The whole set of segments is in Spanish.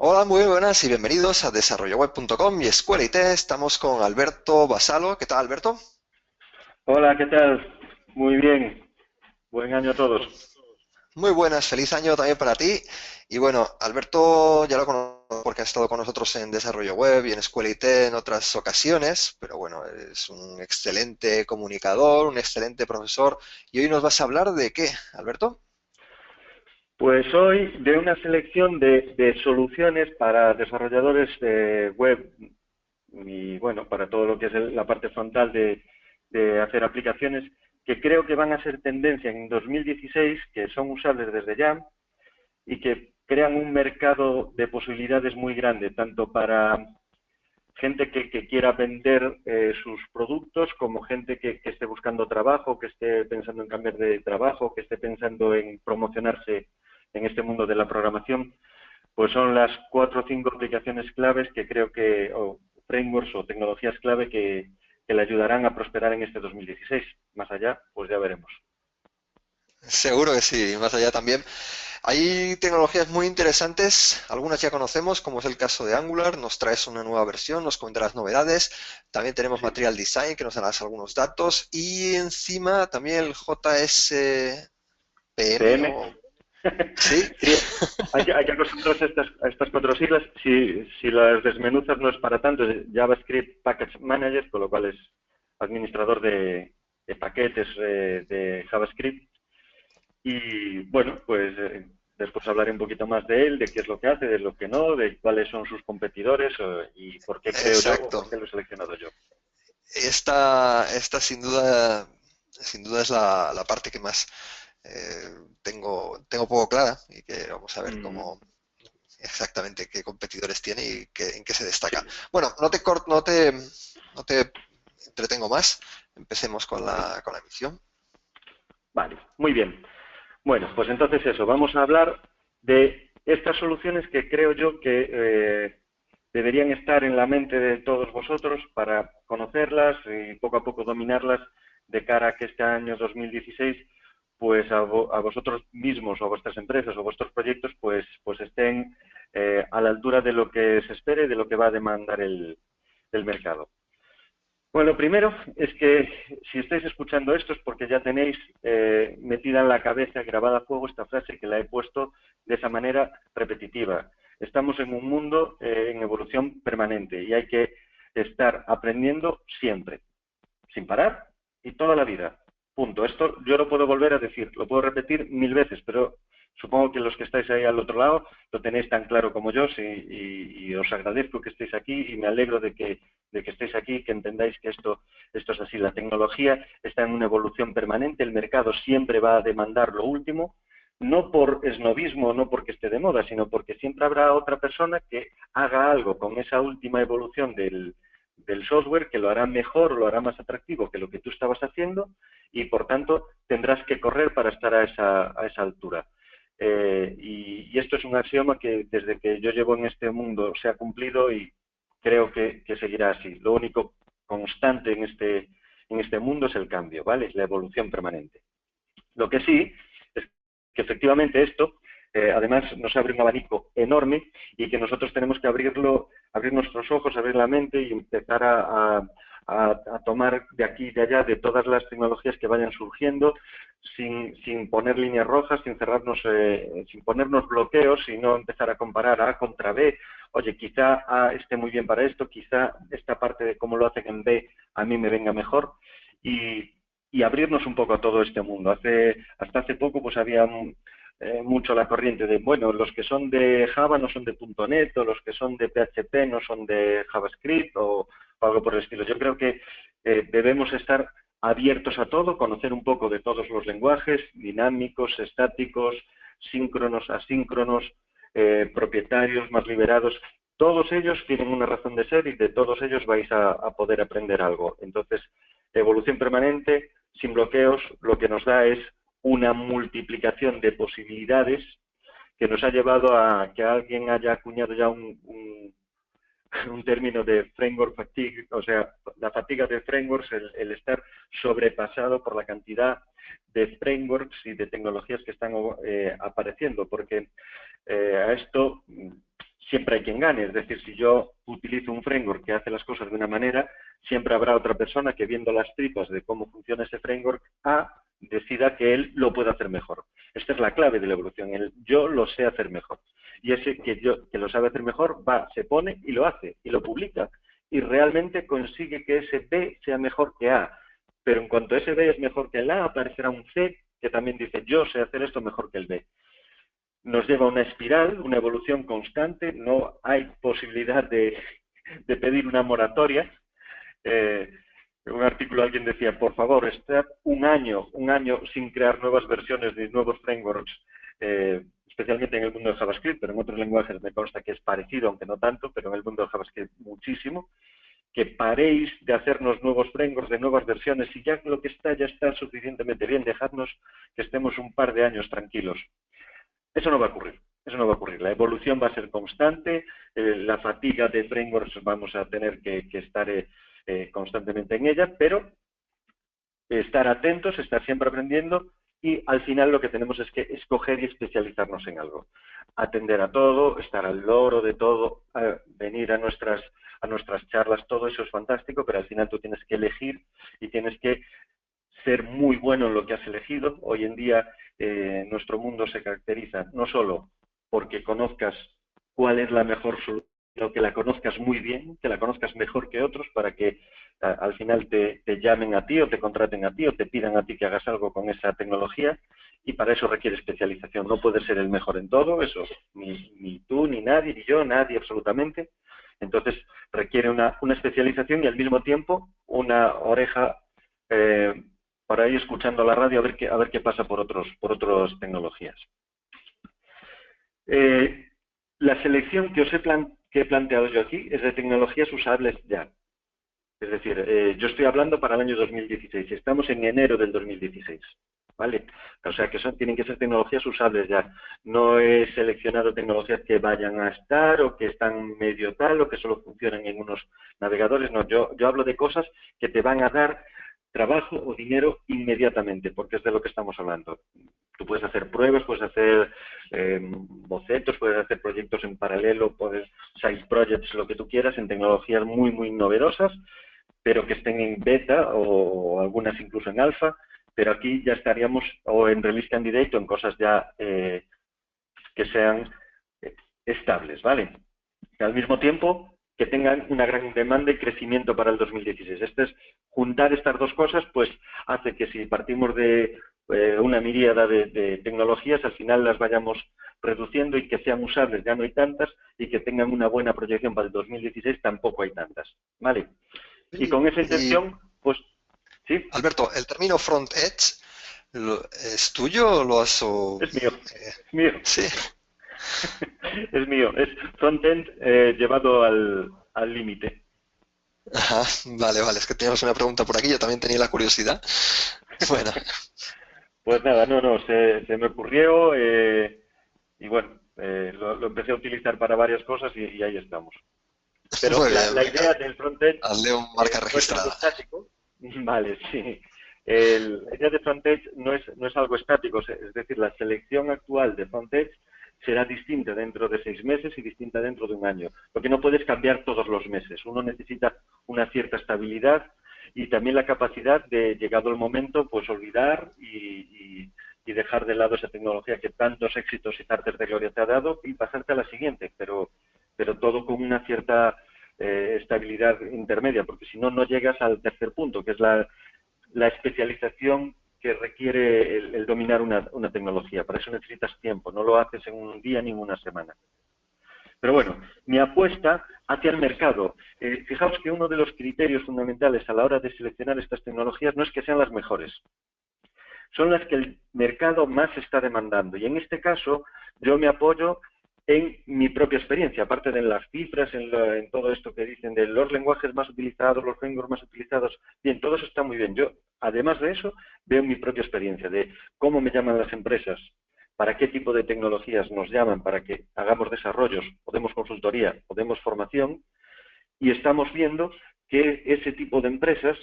Hola, muy buenas y bienvenidos a desarrolloweb.com y Escuela IT. Estamos con Alberto Basalo. ¿Qué tal, Alberto? Hola, ¿qué tal? Muy bien. Buen año a todos. Muy buenas, feliz año también para ti. Y bueno, Alberto ya lo conozco porque ha estado con nosotros en Desarrollo Web y en Escuela IT en otras ocasiones, pero bueno, es un excelente comunicador, un excelente profesor. ¿Y hoy nos vas a hablar de qué, Alberto? Pues hoy de una selección de soluciones para desarrolladores de web y bueno, para todo lo que es la parte frontal de hacer aplicaciones que creo que van a ser tendencia en 2016, que son usables desde ya y que crean un mercado de posibilidades muy grande, tanto para gente que quiera vender sus productos, como gente que esté buscando trabajo, que esté pensando en cambiar de trabajo, que esté pensando en promocionarse en este mundo de la programación, pues son las 4 o 5 aplicaciones claves que creo que, o frameworks o tecnologías clave que le ayudarán a prosperar en este 2016. Más allá, pues ya veremos. Seguro que sí, más allá también. Hay tecnologías muy interesantes, algunas ya conocemos, como es el caso de Angular, nos traes una nueva versión, nos comentarás novedades, también tenemos Sí. Material Design, que nos darás algunos datos, y encima también el JSPM, PM. o... ¿Sí? Sí, hay que acostumbrarse a estas 4 siglas. Si las desmenuzas no es para tanto, es JavaScript Package Manager, con lo cual es administrador de paquetes de JavaScript. Y bueno, pues después hablaré un poquito más de él, de qué es lo que hace, de lo que no, de cuáles son sus competidores y por qué creo yo o Exacto. por qué lo he seleccionado yo. Esta sin duda es la parte que más tengo poco clara y que vamos a ver Mm, cómo, exactamente qué competidores tiene y en qué se destaca. sí, Bueno, no te entretengo más. Empecemos con vale. con la emisión. Vale, muy bien. Bueno, pues entonces eso, vamos a hablar de estas soluciones que creo yo que deberían estar en la mente de todos vosotros para conocerlas y poco a poco dominarlas de cara a que este año 2016 pues a vosotros mismos o a vuestras empresas o a vuestros proyectos pues estén a la altura de lo que se espere, de lo que va a demandar el mercado. Bueno, lo primero es que si estáis escuchando esto es porque ya tenéis metida en la cabeza, grabada a fuego esta frase que la he puesto de esa manera repetitiva. Estamos en un mundo en evolución permanente y hay que estar aprendiendo siempre, sin parar y toda la vida. Punto. Esto yo lo puedo volver a decir, lo puedo repetir 1000 veces, pero supongo que los que estáis ahí al otro lado lo tenéis tan claro como yo sí, y os agradezco que estéis aquí y me alegro de que estéis aquí, que entendáis que esto es así. La tecnología está en una evolución permanente, el mercado siempre va a demandar lo último, no por esnovismo, no porque esté de moda, sino porque siempre habrá otra persona que haga algo con esa última evolución del software que lo hará mejor, lo hará más atractivo que lo que tú estabas haciendo y por tanto tendrás que correr para estar a esa altura. Y esto es un axioma que desde que yo llevo en este mundo se ha cumplido y creo que seguirá así. Lo único constante en este mundo es el cambio, ¿vale? Es la evolución permanente. Lo que sí es que efectivamente esto, además, nos abre un abanico enorme y que nosotros tenemos que abrir nuestros ojos, abrir la mente y empezar a tomar de aquí y de allá de todas las tecnologías que vayan surgiendo sin poner líneas rojas, sin ponernos bloqueos, sino empezar a comparar A contra B. Oye, quizá A esté muy bien para esto, quizá esta parte de cómo lo hacen en B a mí me venga mejor. Y, y abrirnos un poco a todo este mundo. Hasta hace poco pues había mucho la corriente de, bueno, los que son de Java no son de .NET, o los que son de PHP no son de JavaScript, o algo por el estilo. Yo creo que debemos estar abiertos a todo, conocer un poco de todos los lenguajes, dinámicos, estáticos, síncronos, asíncronos, propietarios, más liberados. Todos ellos tienen una razón de ser y de todos ellos vais a poder aprender algo. Entonces, evolución permanente, sin bloqueos, lo que nos da es una multiplicación de posibilidades que nos ha llevado a que alguien haya acuñado ya un término de framework fatigue, o sea, la fatiga de frameworks, el estar sobrepasado por la cantidad de frameworks y de tecnologías que están apareciendo, porque a esto siempre hay quien gane. Es decir, si yo utilizo un framework que hace las cosas de una manera, siempre habrá otra persona que, viendo las tripas de cómo funciona ese framework A, decida que él lo puede hacer mejor. Esta es la clave de la evolución, el yo lo sé hacer mejor. Y ese que lo sabe hacer mejor va, se pone y lo hace, y lo publica. Y realmente consigue que ese B sea mejor que A. Pero en cuanto ese B es mejor que el A, aparecerá un C que también dice, yo sé hacer esto mejor que el B. Nos lleva a una espiral, una evolución constante, no hay posibilidad de pedir una moratoria. En un artículo alguien decía, por favor, estad un año sin crear nuevas versiones ni nuevos frameworks, especialmente en el mundo de JavaScript, pero en otros lenguajes me consta que es parecido, aunque no tanto, pero en el mundo de JavaScript muchísimo, que paréis de hacernos nuevos frameworks de nuevas versiones y ya lo que está ya está suficientemente bien, dejadnos que estemos un par de años tranquilos. Eso no va a ocurrir. Eso no va a ocurrir. La evolución va a ser constante, la fatiga de frameworks vamos a tener que estar constantemente en ella, pero estar atentos, estar siempre aprendiendo y al final lo que tenemos es que escoger y especializarnos en algo. Atender a todo, estar al loro de todo, venir a nuestras charlas, todo eso es fantástico, pero al final tú tienes que elegir y tienes que ser muy bueno en lo que has elegido. Hoy en día nuestro mundo se caracteriza no solo porque conozcas cuál es la mejor solución, sino que la conozcas muy bien, que la conozcas mejor que otros para que al final te llamen a ti o te contraten a ti o te pidan a ti que hagas algo con esa tecnología, y para eso requiere especialización. No puedes ser el mejor en todo, eso ni tú, ni nadie, ni yo, nadie absolutamente. Entonces requiere una especialización y al mismo tiempo una oreja por ahí escuchando la radio a ver qué pasa por otras tecnologías. La selección que he planteado yo aquí es de tecnologías usables ya. Es decir, yo estoy hablando para el año 2016. Estamos en enero del 2016. ¿Vale? O sea que tienen que ser tecnologías usables ya. No he seleccionado tecnologías que vayan a estar o que están medio tal o que solo funcionan en unos navegadores. No, yo hablo de cosas que te van a dar trabajo o dinero inmediatamente, porque es de lo que estamos hablando. Tú puedes hacer pruebas, puedes hacer bocetos, puedes hacer proyectos en paralelo, side projects, lo que tú quieras, en tecnologías muy, muy novedosas, pero que estén en beta o algunas incluso en alfa, pero aquí ya estaríamos o en release candidate o en cosas ya que sean estables, ¿vale? Y al mismo tiempo que tengan una gran demanda y crecimiento para el 2016. Juntar estas dos cosas, pues hace que si partimos de una miríada de tecnologías, al final las vayamos reduciendo y que sean usables, ya no hay tantas, y que tengan una buena proyección para el 2016, tampoco hay tantas, ¿vale? Y con esa intención, pues, ¿sí? Alberto, el término front edge, ¿es tuyo o lo has...? Es mío, es mío. Sí. Es mío, es frontend llevado al límite. Ajá, vale, es que teníamos una pregunta por aquí, yo también tenía la curiosidad. Bueno. Pues nada, se me ocurrió y bueno, lo empecé a utilizar para varias cosas y ahí estamos. Pero la idea del frontend hazle un marca registrada. Vale, sí. La idea de frontend no es algo estático, es decir, la selección actual de frontend será distinta dentro de 6 meses y distinta dentro de un año, porque no puedes cambiar todos los meses. Uno necesita una cierta estabilidad y también la capacidad de, llegado el momento, pues olvidar y dejar de lado esa tecnología que tantos éxitos y tardes de gloria te ha dado y pasarte a la siguiente, pero todo con una cierta estabilidad intermedia, porque si no, no llegas al tercer punto, que es la especialización que requiere el dominar una tecnología. Para eso necesitas tiempo, no lo haces en un día ni en una semana. Pero bueno, mi apuesta hacia el mercado. Fijaos que uno de los criterios fundamentales a la hora de seleccionar estas tecnologías no es que sean las mejores, son las que el mercado más está demandando. Y en este caso, yo me apoyo en mi propia experiencia, aparte de las cifras, en todo esto que dicen de los lenguajes más utilizados, los frameworks más utilizados. Bien, todo eso está muy bien. Yo, además de eso, veo mi propia experiencia de cómo me llaman las empresas, para qué tipo de tecnologías nos llaman, para que hagamos desarrollos, o demos consultoría, o demos formación, y estamos viendo que ese tipo de empresas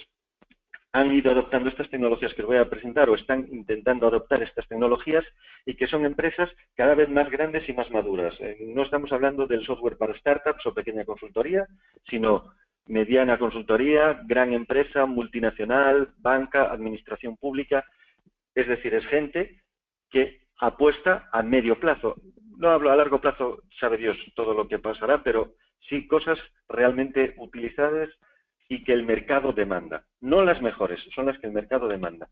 han ido adoptando estas tecnologías que os voy a presentar o están intentando adoptar estas tecnologías y que son empresas cada vez más grandes y más maduras. No estamos hablando del software para startups o pequeña consultoría, sino mediana consultoría, gran empresa, multinacional, banca, administración pública. Es decir, es gente que apuesta a medio plazo. No hablo a largo plazo, sabe Dios todo lo que pasará, pero sí cosas realmente utilizadas y que el mercado demanda. No las mejores, son las que el mercado demanda.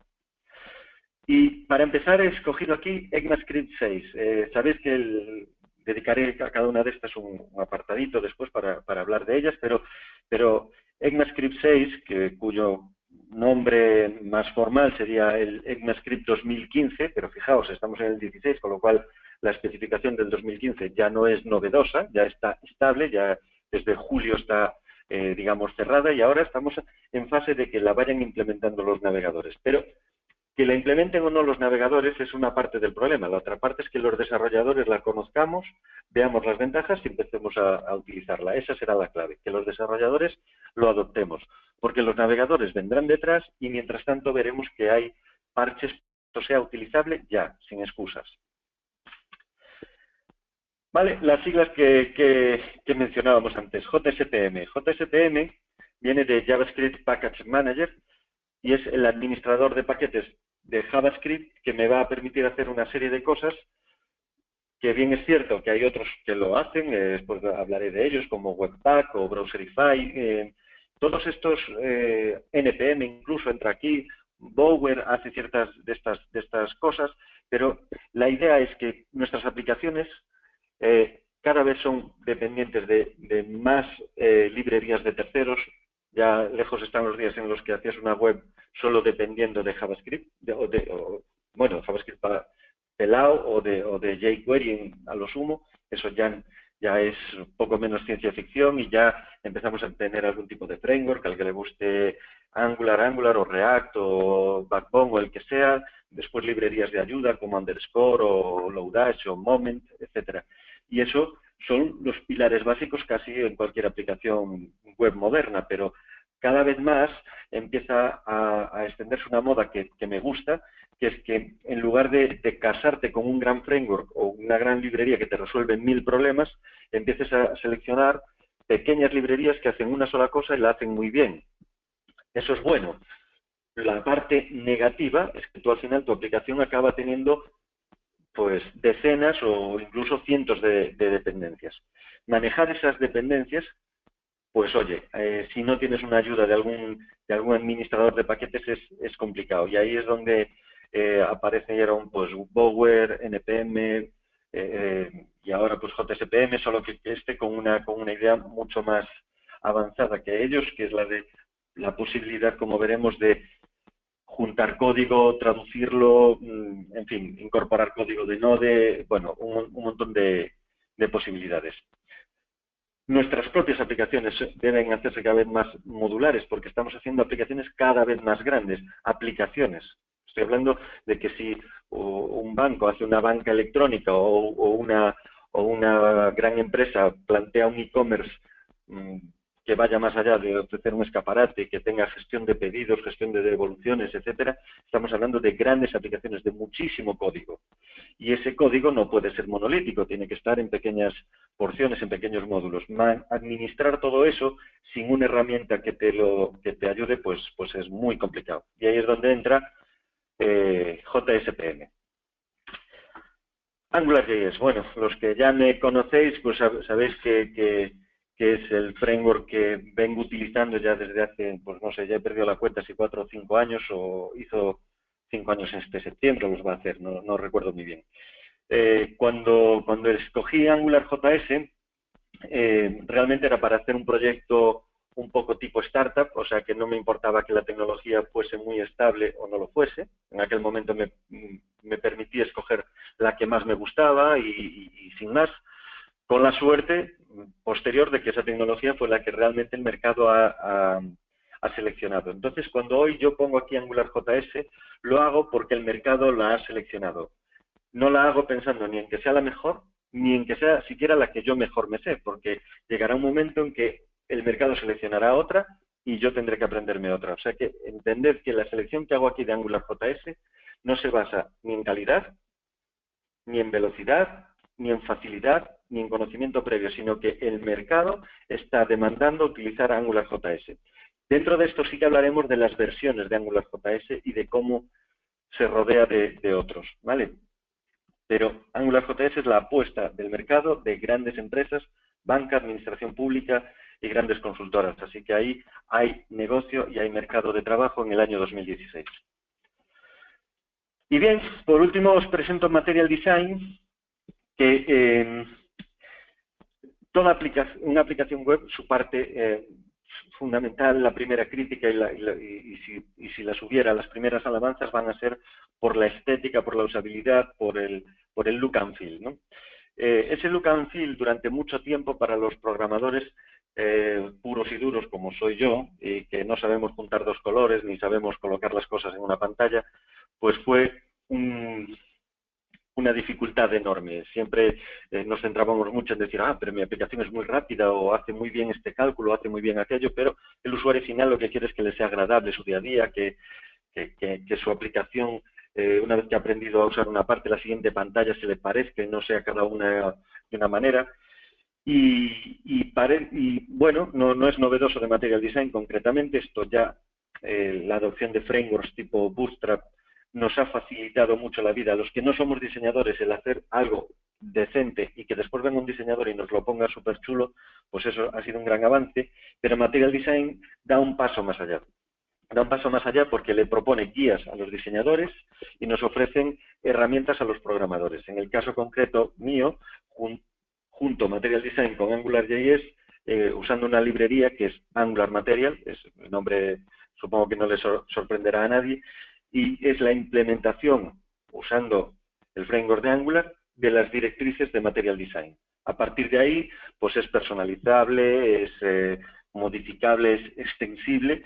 Y para empezar he escogido aquí ECMAScript 6. Sabéis que dedicaré a cada una de estas un apartadito después para hablar de ellas, pero ECMAScript 6, cuyo nombre más formal sería el ECMAScript 2015, pero fijaos, estamos en el 16, con lo cual la especificación del 2015 ya no es novedosa, ya está estable, ya desde julio está, digamos, cerrada, y ahora estamos en fase de que la vayan implementando los navegadores. Pero que la implementen o no los navegadores es una parte del problema. La otra parte es que los desarrolladores la conozcamos, veamos las ventajas y empecemos a utilizarla. Esa será la clave, que los desarrolladores lo adoptemos, porque los navegadores vendrán detrás y mientras tanto veremos que hay parches, esto sea utilizable ya, sin excusas. Vale, las siglas que mencionábamos antes, JSPM. JSPM viene de JavaScript Package Manager y es el administrador de paquetes de JavaScript que me va a permitir hacer una serie de cosas que bien es cierto que hay otros que lo hacen, después hablaré de ellos, como Webpack o Browserify. Todos estos, NPM incluso entra aquí, Bower hace ciertas de estas cosas, pero la idea es que nuestras aplicaciones cada vez son dependientes de más librerías de terceros. Ya lejos están los días en los que hacías una web solo dependiendo de JavaScript, bueno, JavaScript pelado o de jQuery a lo sumo. Eso ya es poco menos ciencia ficción y ya empezamos a tener algún tipo de framework al que le guste Angular o React o Backbone o el que sea, después librerías de ayuda como Underscore o Lodash o Moment, etcétera. Y eso son los pilares básicos casi en cualquier aplicación web moderna, pero cada vez más empieza a extenderse una moda que me gusta, que es que en lugar de casarte con un gran framework o una gran librería que te resuelve 1000 problemas, empieces a seleccionar pequeñas librerías que hacen una sola cosa y la hacen muy bien. Eso es bueno. La parte negativa es que tú al final tu aplicación acaba teniendo pues decenas o incluso cientos de dependencias. Manejar esas dependencias, pues oye, si no tienes una ayuda de algún administrador de paquetes es complicado. Y ahí es donde aparecieron pues Bower, NPM y ahora pues JSPM, solo que con una idea mucho más avanzada que ellos, que es la de la posibilidad, como veremos, de juntar código, traducirlo, en fin, incorporar código de Node, bueno, un montón de posibilidades. Nuestras propias aplicaciones deben hacerse cada vez más modulares porque estamos haciendo aplicaciones cada vez más grandes, aplicaciones. Estoy hablando de que si un banco hace una banca electrónica o una gran empresa plantea un e-commerce que vaya más allá de ofrecer un escaparate, que tenga gestión de pedidos, gestión de devoluciones, etcétera, estamos hablando de grandes aplicaciones de muchísimo código. Y ese código no puede ser monolítico, tiene que estar en pequeñas porciones, en pequeños módulos. Administrar todo eso sin una herramienta que te ayude, pues es muy complicado. Y ahí es donde entra JSPM. AngularJS, bueno, los que ya me conocéis, pues sabéis que es el framework que vengo utilizando ya desde hace, pues no sé, ya he perdido la cuenta si 4 o 5 años, o hizo 5 años en este septiembre, los va a hacer, no recuerdo muy bien. Cuando escogí AngularJS, realmente era para hacer un proyecto un poco tipo startup, o sea que no me importaba que la tecnología fuese muy estable o no lo fuese. En aquel momento me permití escoger la que más me gustaba y sin más, con la suerte posterior de que esa tecnología fue la que realmente el mercado ha seleccionado. Entonces, cuando hoy yo pongo aquí AngularJS, lo hago porque el mercado la ha seleccionado. No la hago pensando ni en que sea la mejor, ni en que sea siquiera la que yo mejor me sé, porque llegará un momento en que el mercado seleccionará otra y yo tendré que aprenderme otra. O sea que entender que la selección que hago aquí de AngularJS no se basa ni en calidad, ni en velocidad, ni en facilidad, ni en conocimiento previo, sino que el mercado está demandando utilizar AngularJS. Dentro de esto sí que hablaremos de las versiones de AngularJS y de cómo se rodea de otros, ¿vale? Pero AngularJS es la apuesta del mercado de grandes empresas, banca, administración pública y grandes consultoras. Así que ahí hay negocio y hay mercado de trabajo en el año 2016. Y bien, por último os presento Material Design, que una aplicación web, su parte fundamental, la primera crítica y si las hubiera, las primeras alabanzas van a ser por la estética, por la usabilidad, por el look and feel, ¿no? Ese look and feel durante mucho tiempo para los programadores puros y duros como soy yo, y que no sabemos juntar dos colores ni sabemos colocar las cosas en una pantalla, pues fue una dificultad enorme. Siempre nos centrábamos mucho en decir, pero mi aplicación es muy rápida o hace muy bien este cálculo, hace muy bien aquello, pero el usuario final lo que quiere es que le sea agradable su día a día, que su aplicación, una vez que ha aprendido a usar una parte, la siguiente pantalla se le parezca y no sea cada una de una manera. Y bueno, no es novedoso de Material Design concretamente, esto ya, la adopción de frameworks tipo Bootstrap nos ha facilitado mucho la vida. A los que no somos diseñadores, el hacer algo decente y que después venga un diseñador y nos lo ponga súper chulo, pues eso ha sido un gran avance, pero Material Design da un paso más allá. Da un paso más allá porque le propone guías a los diseñadores y nos ofrecen herramientas a los programadores. En el caso concreto mío, junto Material Design con AngularJS, usando una librería que es Angular Material, es el nombre, supongo que no le sorprenderá a nadie, y es la implementación, usando el framework de Angular, de las directrices de Material Design. A partir de ahí, pues es personalizable, es modificable, es extensible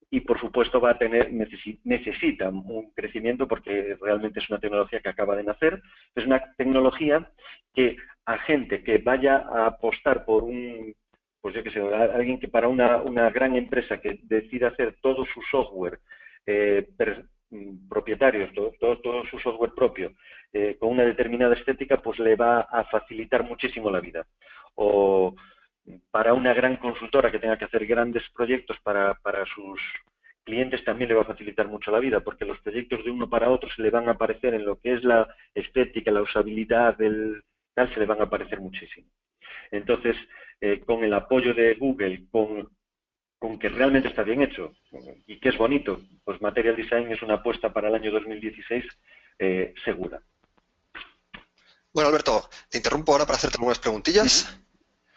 y, por supuesto, va a tener, necesita un crecimiento porque realmente es una tecnología que acaba de nacer. Es una tecnología que a gente que vaya a apostar por pues yo qué sé, alguien que para una gran empresa que decida hacer todo su software propietarios, todo su software propio, con una determinada estética, pues le va a facilitar muchísimo la vida. O para una gran consultora que tenga que hacer grandes proyectos para sus clientes también le va a facilitar mucho la vida, porque los proyectos de uno para otro se le van a aparecer en lo que es la estética, la usabilidad tal, se le van a aparecer muchísimo. Entonces, con el apoyo de Google, con que realmente está bien hecho y que es bonito, pues Material Design es una apuesta para el año 2016 segura. Bueno, Alberto, te interrumpo ahora para hacerte algunas preguntillas.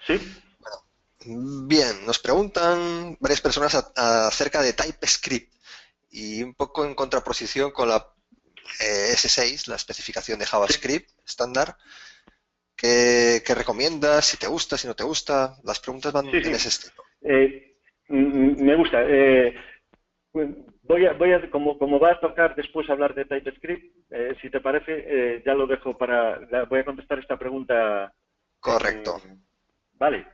¿Sí? Bueno, bien, nos preguntan varias personas acerca de TypeScript y un poco en contraposición con la S6, la especificación de JavaScript estándar. ¿Qué recomiendas? Si te gusta, si no te gusta. Las preguntas van en ese estilo. Me gusta. Como va a tocar después hablar de TypeScript, si te parece, ya lo dejo voy a contestar esta pregunta. Correcto. Vale.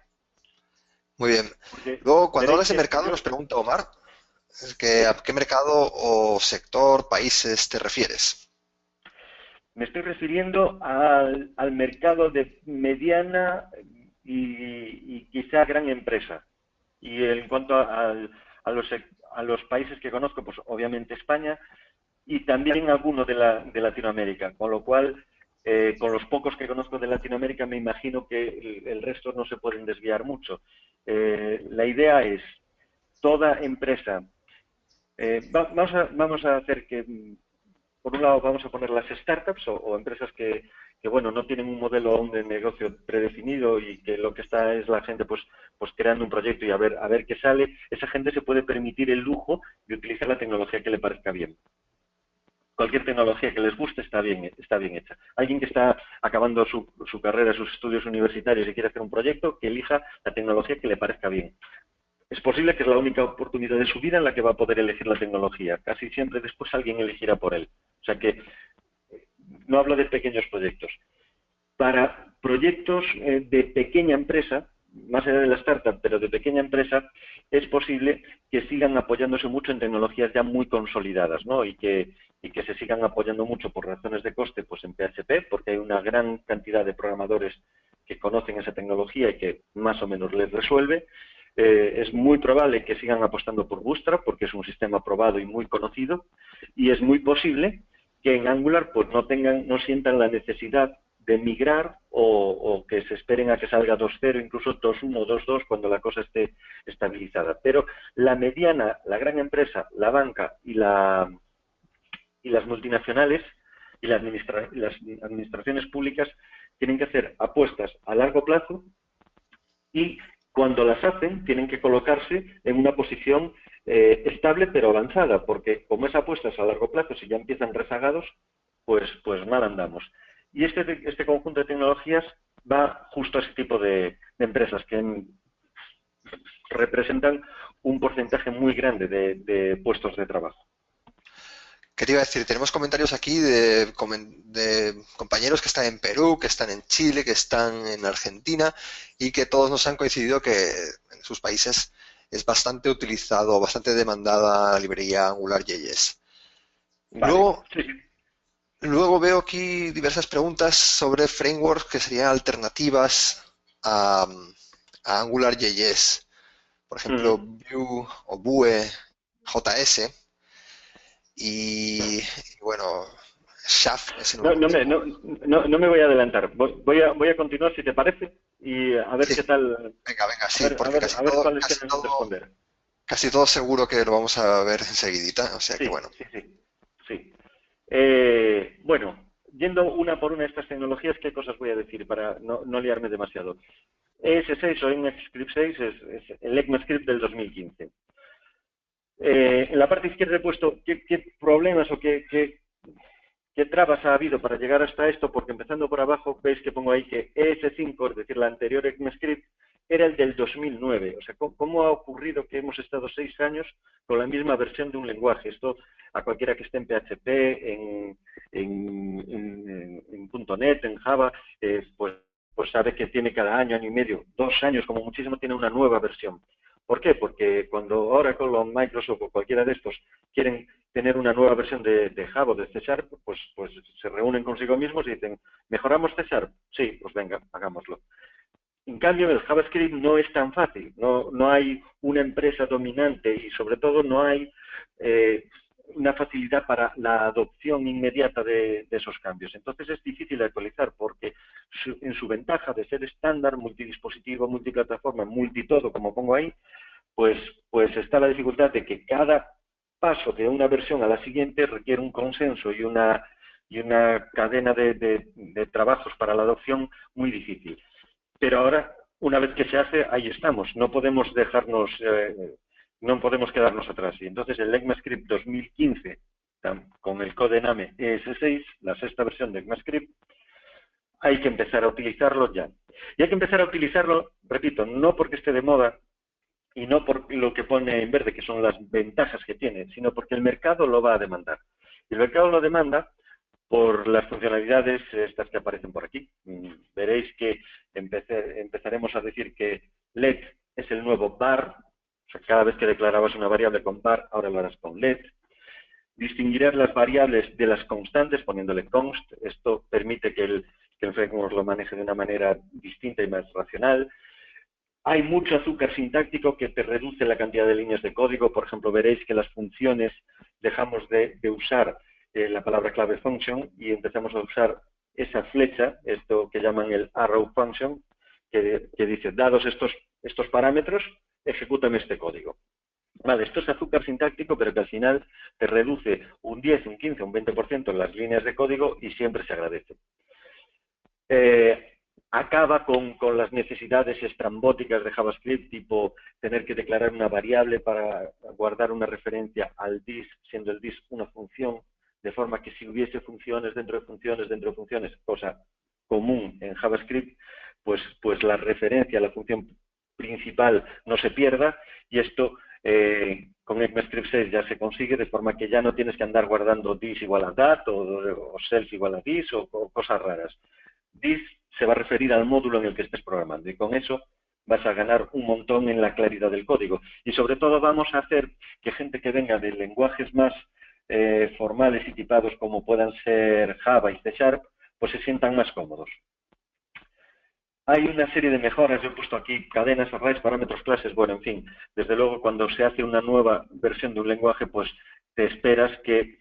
Muy bien. Porque Luego, cuando hablas de mercado, nos pregunta Omar, ¿a qué mercado o sector, países te refieres? Me estoy refiriendo al mercado de mediana y quizá gran empresa. Y en cuanto a los países que conozco, pues obviamente España y también algunos de Latinoamérica, con lo cual, con los pocos que conozco de Latinoamérica, me imagino que el resto no se pueden desviar mucho. La idea es, toda empresa, vamos a hacer que, por un lado, vamos a poner las startups o empresas que bueno, no tienen un modelo aún de negocio predefinido y que lo que está es la gente pues creando un proyecto y a ver qué sale. Esa gente se puede permitir el lujo de utilizar la tecnología que le parezca bien. Cualquier tecnología que les guste está bien hecha. Alguien que está acabando su carrera, sus estudios universitarios y quiere hacer un proyecto, que elija la tecnología que le parezca bien. Es posible que es la única oportunidad de su vida en la que va a poder elegir la tecnología. Casi siempre después alguien elegirá por él. O sea que no hablo de pequeños proyectos. Para proyectos de pequeña empresa, más allá de la startup, pero de pequeña empresa, es posible que sigan apoyándose mucho en tecnologías ya muy consolidadas, ¿no? Y que se sigan apoyando mucho por razones de coste, pues en PHP, porque hay una gran cantidad de programadores que conocen esa tecnología y que más o menos les resuelve. Es muy probable que sigan apostando por Bootstrap, porque es un sistema probado y muy conocido, y es muy posible que en Angular pues no sientan la necesidad de migrar o que se esperen a que salga 2.0, incluso 2.1 o 2.2 cuando la cosa esté estabilizada. Pero la mediana, la gran empresa, la banca y las multinacionales y las administraciones públicas tienen que hacer apuestas a largo plazo y cuando las hacen tienen que colocarse en una posición estable pero avanzada, porque como es apuestas a largo plazo, si ya empiezan rezagados, pues mal andamos. Y este conjunto de tecnologías va justo a ese tipo de empresas que representan un porcentaje muy grande de puestos de trabajo. ¿Qué te iba a decir? Tenemos comentarios aquí de compañeros que están en Perú, que están en Chile, que están en Argentina y que todos nos han coincidido que en sus países es bastante utilizado, bastante demandada la librería AngularJS. Vale, Luego, sí, sí. luego veo aquí diversas preguntas sobre frameworks que serían alternativas a AngularJS. Por ejemplo, Mm. Vue o Vue JS. Y bueno, Shaft es el No, no, me, último. no, no me voy a adelantar. Voy a continuar si te parece y a ver Sí, qué tal, venga, venga, a sí, ver, a porque ver, a ver cuáles quieren responder. casi todo seguro que lo vamos a ver enseguidita, o sea que Sí, bueno. sí, sí, sí. Bueno, yendo una por una de estas tecnologías, ¿qué cosas voy a decir para no liarme demasiado? ES6 o ECMAScript 6 es el ECMAScript del 2015. En la parte izquierda he puesto qué problemas o qué trabas ha habido para llegar hasta esto, porque empezando por abajo veis que pongo ahí que ES5, es decir, la anterior ECMAScript, era el del 2009. O sea, ¿cómo ha ocurrido que hemos estado 6 años con la misma versión de un lenguaje? Esto a cualquiera que esté en PHP, en .NET, en Java, pues sabe que tiene cada año y medio, 2 años como muchísimo, tiene una nueva versión. ¿Por qué? Porque cuando Oracle o Microsoft o cualquiera de estos quieren tener una nueva versión de Java o de C Sharp, pues se reúnen consigo mismos y dicen, ¿mejoramos C Sharp? Sí, pues venga, hagámoslo. En cambio, el JavaScript no es tan fácil, no hay una empresa dominante y sobre todo no hay una facilidad para la adopción inmediata de esos cambios. Entonces es difícil de actualizar porque en su ventaja de ser estándar, multidispositivo, multiplataforma, multitodo, como pongo ahí, pues está la dificultad de que cada paso de una versión a la siguiente requiere un consenso y una cadena de trabajos para la adopción muy difícil. Pero ahora, una vez que se hace, ahí estamos. No podemos no podemos quedarnos atrás. Y entonces el ECMAScript 2015, con el codename ES6, la sexta versión de ECMAScript, hay que empezar a utilizarlo ya. Y hay que empezar a utilizarlo, repito, no porque esté de moda y no por lo que pone en verde, que son las ventajas que tiene, sino porque el mercado lo va a demandar. Y el mercado lo demanda por las funcionalidades estas que aparecen por aquí. Veréis que empezaremos a decir que let es el nuevo var, o sea, cada vez que declarabas una variable con var, ahora lo harás con let. Distinguirás las variables de las constantes poniéndole const. Esto permite que el framework lo maneje de una manera distinta y más racional. Hay mucho azúcar sintáctico que te reduce la cantidad de líneas de código. Por ejemplo, veréis que las funciones dejamos de usar la palabra clave function y empezamos a usar esa flecha, esto que llaman el arrow function, que dice, dados estos parámetros, ejecútame este código. Vale, esto es azúcar sintáctico, pero que al final te reduce un 10, un 15, un 20% en las líneas de código y siempre se agradece. Acaba con las necesidades estrambóticas de JavaScript, tipo tener que declarar una variable para guardar una referencia al dis, siendo el dis una función, de forma que si hubiese funciones dentro de funciones dentro de funciones, cosa común en JavaScript, pues la referencia a la función principal no se pierda, y esto con ECMAScript 6 ya se consigue, de forma que ya no tienes que andar guardando dis igual a dat o self igual a dis o cosas raras. This se va a referir al módulo en el que estés programando y con eso vas a ganar un montón en la claridad del código. Y sobre todo vamos a hacer que gente que venga de lenguajes más formales y tipados como puedan ser Java y C Sharp, pues se sientan más cómodos. Hay una serie de mejoras, yo he puesto aquí cadenas, arrays, parámetros, clases, bueno, en fin, desde luego cuando se hace una nueva versión de un lenguaje, pues te esperas que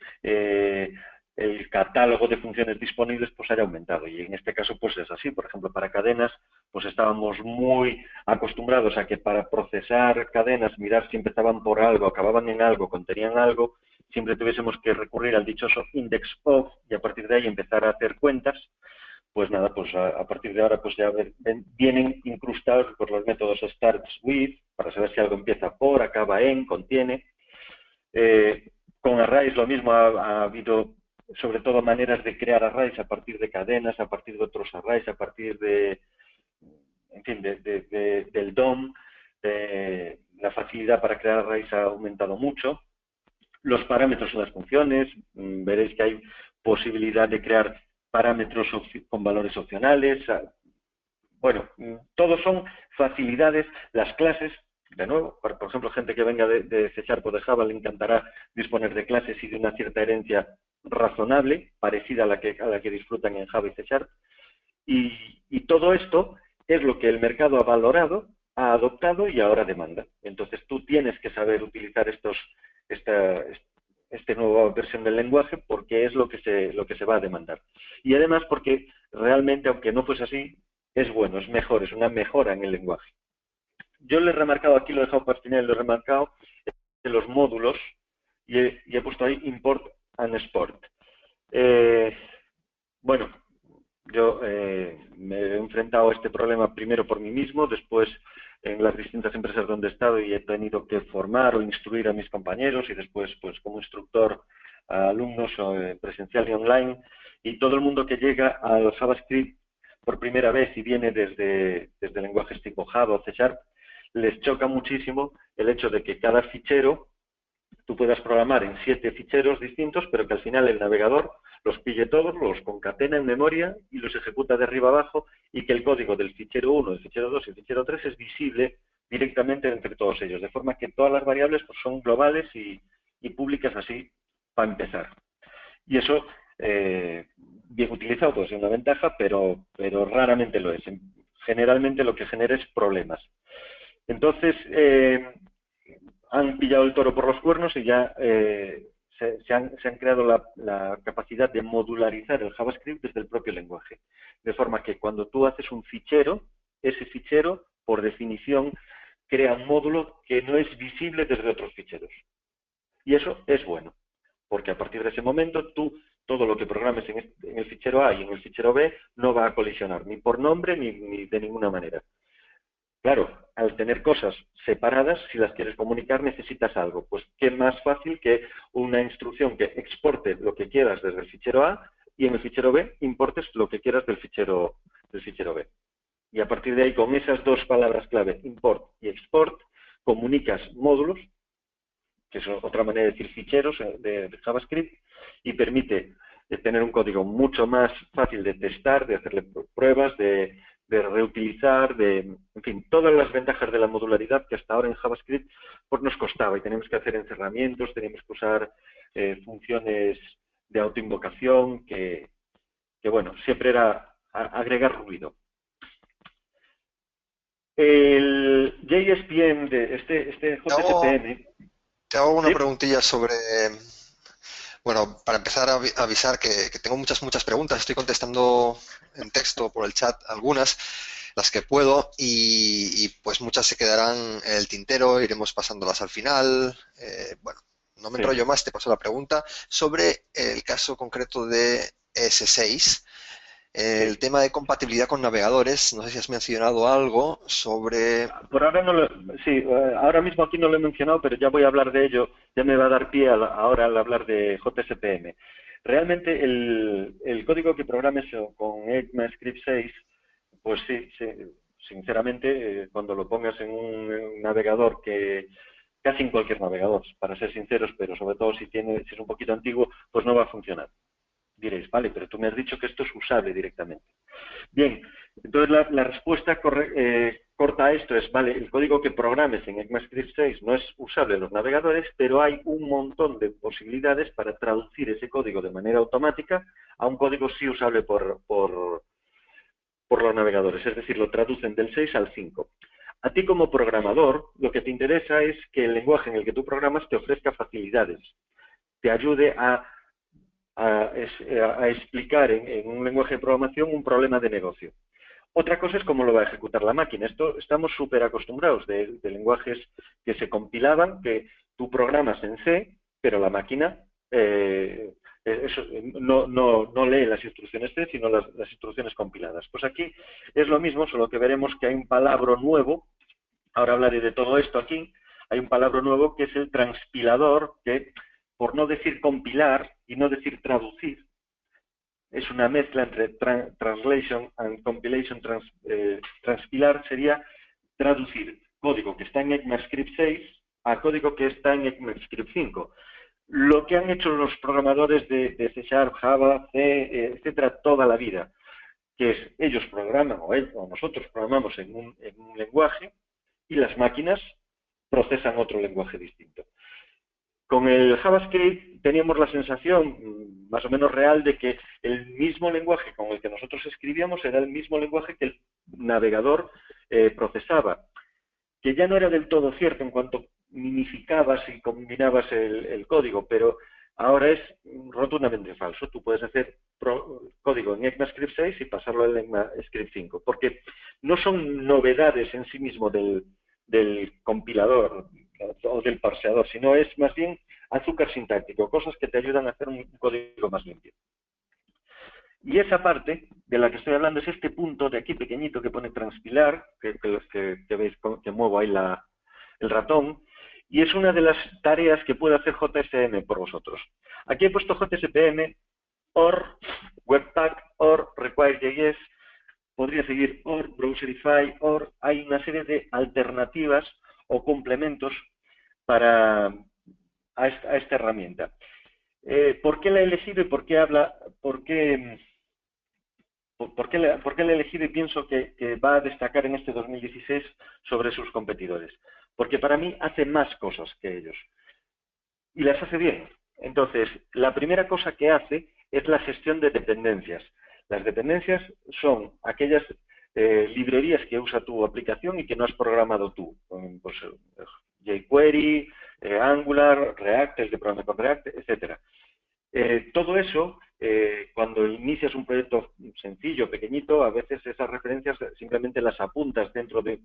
el catálogo de funciones disponibles pues haya aumentado, y en este caso pues es así. Por ejemplo, para cadenas pues estábamos muy acostumbrados a que para procesar cadenas, mirar si empezaban por algo, acababan en algo, contenían algo, siempre tuviésemos que recurrir al dichoso index of y a partir de ahí empezar a hacer cuentas. Pues nada, pues a partir de ahora pues ya vienen incrustados por los métodos starts with, para saber si algo empieza por, acaba en, contiene. Con arrays lo mismo, ha habido sobre todo maneras de crear arrays a partir de cadenas, a partir de otros arrays, a partir de, en fin, del DOM. La facilidad para crear arrays ha aumentado mucho. Los parámetros en las funciones, veréis que hay posibilidad de crear parámetros con valores opcionales. Bueno, todos son facilidades. Las clases, de nuevo, por ejemplo, gente que venga de C Sharp o de Java le encantará disponer de clases y de una cierta herencia razonable, parecida a la que disfrutan en Java y C Sharp. Y todo esto es lo que el mercado ha valorado, ha adoptado y ahora demanda. Entonces tú tienes que saber utilizar esta nueva versión del lenguaje porque es lo que se va a demandar. Y además porque realmente, aunque no fuese así, es bueno, es mejor, es una mejora en el lenguaje. Yo le he remarcado, aquí lo he dejado para el final, lo he remarcado de los módulos y he puesto ahí import and export. Bueno, yo me he enfrentado a este problema primero por mí mismo, después en las distintas empresas donde he estado y he tenido que formar o instruir a mis compañeros y después pues como instructor a alumnos presencial y online, y todo el mundo que llega al JavaScript por primera vez y viene desde lenguajes tipo Java o C Sharp, les choca muchísimo el hecho de que cada fichero tú puedas programar en 7 ficheros distintos, pero que al final el navegador los pille todos, los concatena en memoria y los ejecuta de arriba abajo, y que el código del fichero 1, el fichero 2 y el fichero 3 es visible directamente entre todos ellos, de forma que todas las variables pues, son globales y públicas así para empezar. Y eso, bien utilizado, puede ser una ventaja, pero raramente lo es. Generalmente lo que genera es problemas. Entonces, han pillado el toro por los cuernos y ya se han creado la capacidad de modularizar el JavaScript desde el propio lenguaje. De forma que cuando tú haces un fichero, ese fichero, por definición, crea un módulo que no es visible desde otros ficheros. Y eso es bueno, porque a partir de ese momento tú, todo lo que programes en el fichero A y en el fichero B, no va a colisionar, ni por nombre ni de ninguna manera. Claro, al tener cosas separadas, si las quieres comunicar necesitas algo. Pues qué más fácil que una instrucción que exporte lo que quieras desde el fichero A y en el fichero B importes lo que quieras del fichero B. Y a partir de ahí, con esas dos palabras clave, import y export, comunicas módulos, que es otra manera de decir ficheros de JavaScript, y permite tener un código mucho más fácil de testar, de hacerle pruebas, de reutilizar, en fin, todas las ventajas de la modularidad que hasta ahora en JavaScript pues nos costaba, y tenemos que hacer encerramientos, tenemos que usar funciones de autoinvocación, que bueno, siempre era agregar ruido. El JSPM, este JSPM... Te hago una ¿sí? preguntilla sobre... Bueno, para empezar a avisar que tengo muchas preguntas. Estoy contestando en texto por el chat algunas, las que puedo, y pues muchas se quedarán en el tintero, iremos pasándolas al final. Bueno, no me enrollo más, te paso la pregunta sobre el caso concreto de S6. El tema de compatibilidad con navegadores, no sé si has mencionado algo sobre... Por ahora no lo, sí, ahora mismo aquí no lo he mencionado, pero ya voy a hablar de ello, ya me va a dar pie ahora al hablar de JSPM. Realmente el código que programes con ECMAScript 6, pues sí, sinceramente, cuando lo pongas en un navegador casi en cualquier navegador, para ser sinceros, pero sobre todo si es un poquito antiguo, pues no va a funcionar. Diréis, vale, pero tú me has dicho que esto es usable directamente. Bien, Entonces la respuesta corta a esto es, vale, el código que programes en ECMAScript 6 no es usable en los navegadores, pero hay un montón de posibilidades para traducir ese código de manera automática a un código sí usable por los navegadores, es decir, lo traducen del 6 al 5. A ti como programador, lo que te interesa es que el lenguaje en el que tú programas te ofrezca facilidades, te ayude a explicar en un lenguaje de programación un problema de negocio. Otra cosa es cómo lo va a ejecutar la máquina. Esto estamos súper acostumbrados de lenguajes que se compilaban, que tú programas en C, pero la máquina no lee las instrucciones C, sino las instrucciones compiladas. Pues aquí es lo mismo, solo que veremos que hay un palabra nuevo. Ahora hablaré de todo esto aquí. Hay un palabra nuevo que es el transpilador, que por no decir compilar y no decir traducir, es una mezcla entre translation and compilation. Transpilar sería traducir código que está en ECMAScript 6 a código que está en ECMAScript 5. Lo que han hecho los programadores de C#, Java, C, etcétera, toda la vida, que es ellos programan o nosotros programamos en un lenguaje y las máquinas procesan otro lenguaje distinto. Con el JavaScript teníamos la sensación más o menos real de que el mismo lenguaje con el que nosotros escribíamos era el mismo lenguaje que el navegador procesaba, que ya no era del todo cierto en cuanto minificabas y combinabas el código, pero ahora es rotundamente falso. Tú puedes hacer código en ECMAScript 6 y pasarlo al ECMAScript 5, porque no son novedades en sí mismo del compilador o del parseador, sino es más bien azúcar sintáctico, cosas que te ayudan a hacer un código más limpio. Y esa parte de la que estoy hablando es este punto de aquí pequeñito que pone transpilar, que veis que muevo ahí el ratón, y es una de las tareas que puede hacer JSPM por vosotros. Aquí he puesto JSPM, OR, Webpack, OR, Require.js, podría seguir OR, Browserify, OR, hay una serie de alternativas o complementos a esta herramienta. ¿Por qué la he elegido y por qué la he elegido y pienso que va a destacar en este 2016 sobre sus competidores? Porque para mí hace más cosas que ellos. Y las hace bien. Entonces, la primera cosa que hace es la gestión de dependencias. Las dependencias son aquellas librerías que usa tu aplicación y que no has programado tú. Pues, jQuery, Angular, React, el que programa con React, etcétera. Todo eso, cuando inicias un proyecto sencillo, pequeñito, a veces esas referencias simplemente las apuntas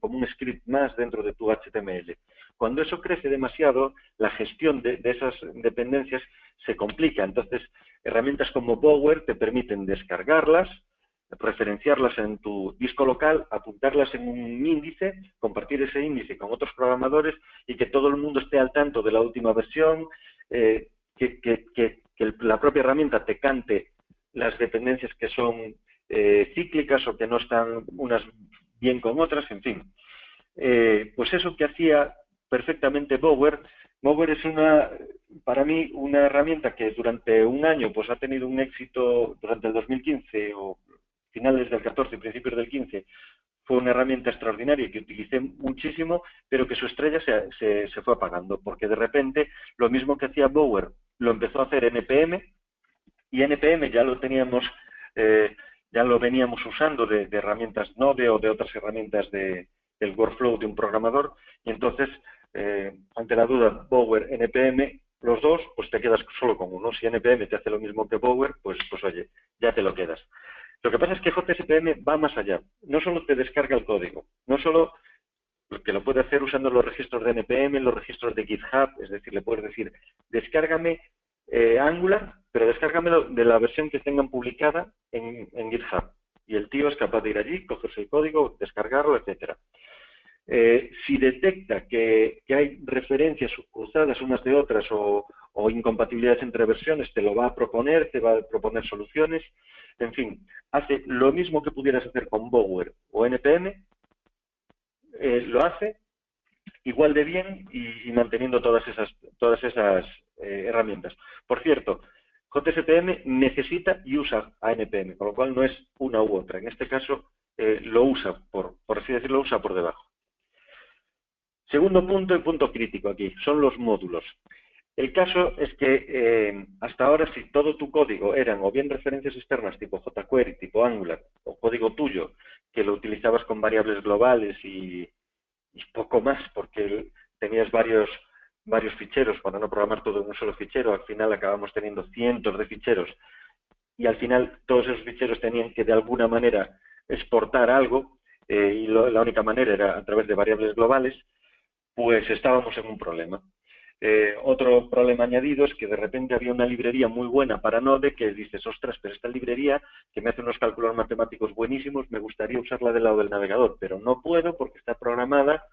como un script más dentro de tu HTML. Cuando eso crece demasiado, la gestión de esas dependencias se complica. Entonces, herramientas como Bower te permiten descargarlas, referenciarlas en tu disco local, apuntarlas en un índice, compartir ese índice con otros programadores y que todo el mundo esté al tanto de la última versión, que la propia herramienta te cante las dependencias que son cíclicas o que no están unas bien con otras, en fin. Pues eso que hacía perfectamente Bower. Bower es para mí una herramienta que durante un año pues ha tenido un éxito durante el 2015 o finales del 14 y principios del 15. Fue una herramienta extraordinaria que utilicé muchísimo, pero que su estrella se fue apagando, porque de repente lo mismo que hacía Bower lo empezó a hacer NPM, y NPM ya lo teníamos, ya lo veníamos usando de herramientas Node o de otras herramientas del workflow de un programador, y entonces, ante la duda Bower, NPM, los dos, pues te quedas solo con uno. Si NPM te hace lo mismo que Bower, pues oye, ya te lo quedas. Lo que pasa es que JSPM va más allá. No solo te descarga el código, no solo que lo puede hacer usando los registros de NPM, los registros de GitHub, es decir, le puedes decir, descárgame Angular, pero descárgamelo de la versión que tengan publicada en GitHub. Y el tío es capaz de ir allí, cogerse el código, descargarlo, etcétera. Si detecta que hay referencias cruzadas unas de otras o incompatibilidades entre versiones, te lo va a proponer, te va a proponer soluciones. En fin, hace lo mismo que pudieras hacer con Bower o NPM, lo hace igual de bien y manteniendo todas esas herramientas. Por cierto, JSPM necesita y usa a NPM, con lo cual no es una u otra. En este caso, lo usa, por así decirlo, lo usa por debajo. Segundo punto y punto crítico aquí, son los módulos. El caso es que hasta ahora, si todo tu código eran o bien referencias externas tipo jQuery, tipo Angular, o código tuyo, que lo utilizabas con variables globales y poco más, porque tenías varios ficheros para no programar todo en un solo fichero, al final acabamos teniendo cientos de ficheros y al final todos esos ficheros tenían que de alguna manera exportar algo y la única manera era a través de variables globales, pues estábamos en un problema. Otro problema añadido es que de repente había una librería muy buena para Node que dices, ostras, pero esta librería que me hace unos cálculos matemáticos buenísimos, me gustaría usarla del lado del navegador, pero no puedo porque está programada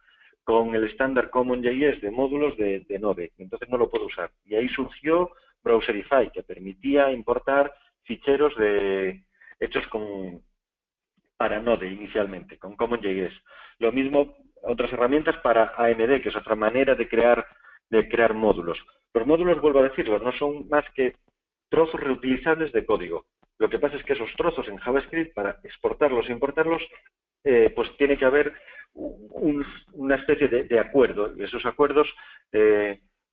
con el estándar CommonJS de módulos de Node, entonces no lo puedo usar. Y ahí surgió Browserify, que permitía importar ficheros hechos para Node inicialmente, con CommonJS. Lo mismo, otras herramientas para AMD, que es otra manera de crear módulos. Los módulos, vuelvo a decirlo, no son más que trozos reutilizables de código. Lo que pasa es que esos trozos en JavaScript, para exportarlos e importarlos, pues tiene que haber una especie de acuerdo. Y esos acuerdos,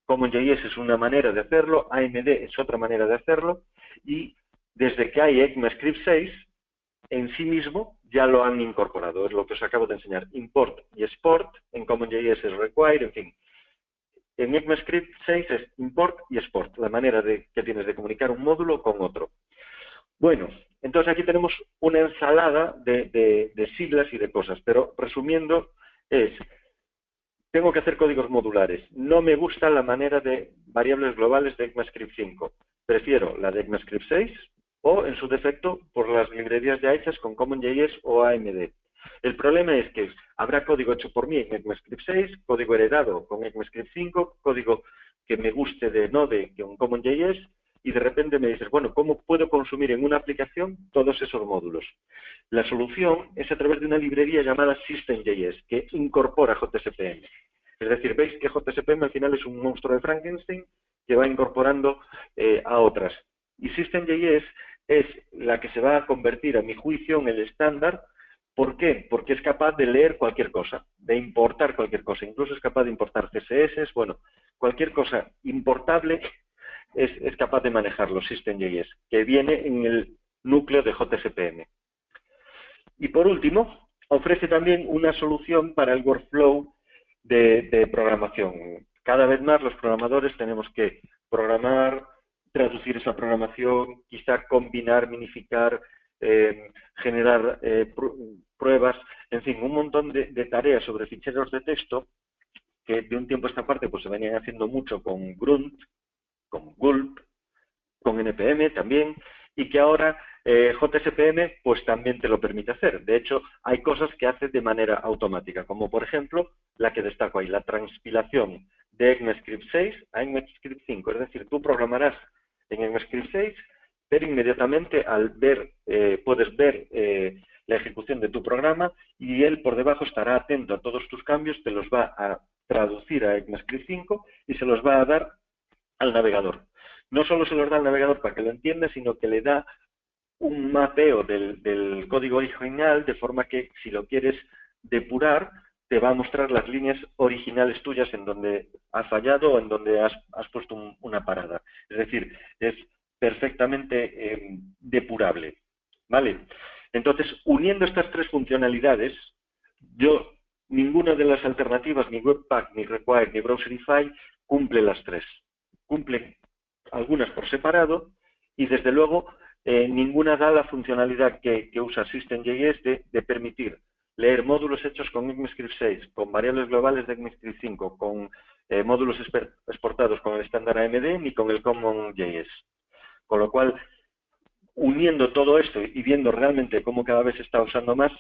CommonJS es una manera de hacerlo, AMD es otra manera de hacerlo, y desde que hay ECMAScript 6, en sí mismo ya lo han incorporado. Es lo que os acabo de enseñar. Import y export, en CommonJS es require, en fin. En ECMAScript 6 es import y export, la manera que tienes de comunicar un módulo con otro. Bueno, entonces aquí tenemos una ensalada de siglas y de cosas, pero resumiendo tengo que hacer códigos modulares. No me gusta la manera de variables globales de ECMAScript 5. Prefiero la de ECMAScript 6 o, en su defecto, por las librerías ya hechas con CommonJS o AMD. El problema es que habrá código hecho por mí en ECMAScript 6, código heredado con ECMAScript 5, código que me guste de Node con CommonJS, y de repente me dices, bueno, ¿cómo puedo consumir en una aplicación todos esos módulos? La solución es a través de una librería llamada System.js, que incorpora JSPM. Es decir, veis que JSPM al final es un monstruo de Frankenstein que va incorporando a otras. Y System.js es la que se va a convertir, a mi juicio, en el estándar. ¿Por qué? Porque es capaz de leer cualquier cosa, de importar cualquier cosa. Incluso es capaz de importar CSS, bueno, cualquier cosa importable es capaz de manejarlo, System.js, que viene en el núcleo de JSPM. Y por último, ofrece también una solución para el workflow de programación. Cada vez más los programadores tenemos que programar, traducir esa programación, quizá combinar, minificar, generar pruebas, en fin, un montón de tareas sobre ficheros de texto que de un tiempo a esta parte pues se venían haciendo mucho con Grunt, con Gulp, con NPM también, y que ahora JSPM pues también te lo permite hacer. De hecho, hay cosas que hace de manera automática, como por ejemplo la que destaco ahí, la transpilación de ECMAScript 6 a ECMAScript 5. Es decir, tú programarás en ECMAScript 6, pero inmediatamente al ver, puedes ver la ejecución de tu programa y él por debajo estará atento a todos tus cambios, te los va a traducir a ECMAScript 5 y se los va a dar al navegador. No solo se los da al navegador para que lo entienda, sino que le da un mapeo del código original, de forma que si lo quieres depurar, te va a mostrar las líneas originales tuyas en donde has fallado o en donde has puesto una parada. Es decir, es perfectamente depurable. ¿Vale? Entonces, uniendo estas tres funcionalidades, ninguna de las alternativas, ni Webpack, ni Require, ni Browserify, cumple las tres. Cumplen algunas por separado y, desde luego, ninguna da la funcionalidad que usa System.js de permitir leer módulos hechos con ECMAScript 6, con variables globales de ECMAScript 5, con módulos exportados con el estándar AMD, ni con el CommonJS. Con lo cual, uniendo todo esto y viendo realmente cómo cada vez se está usando más,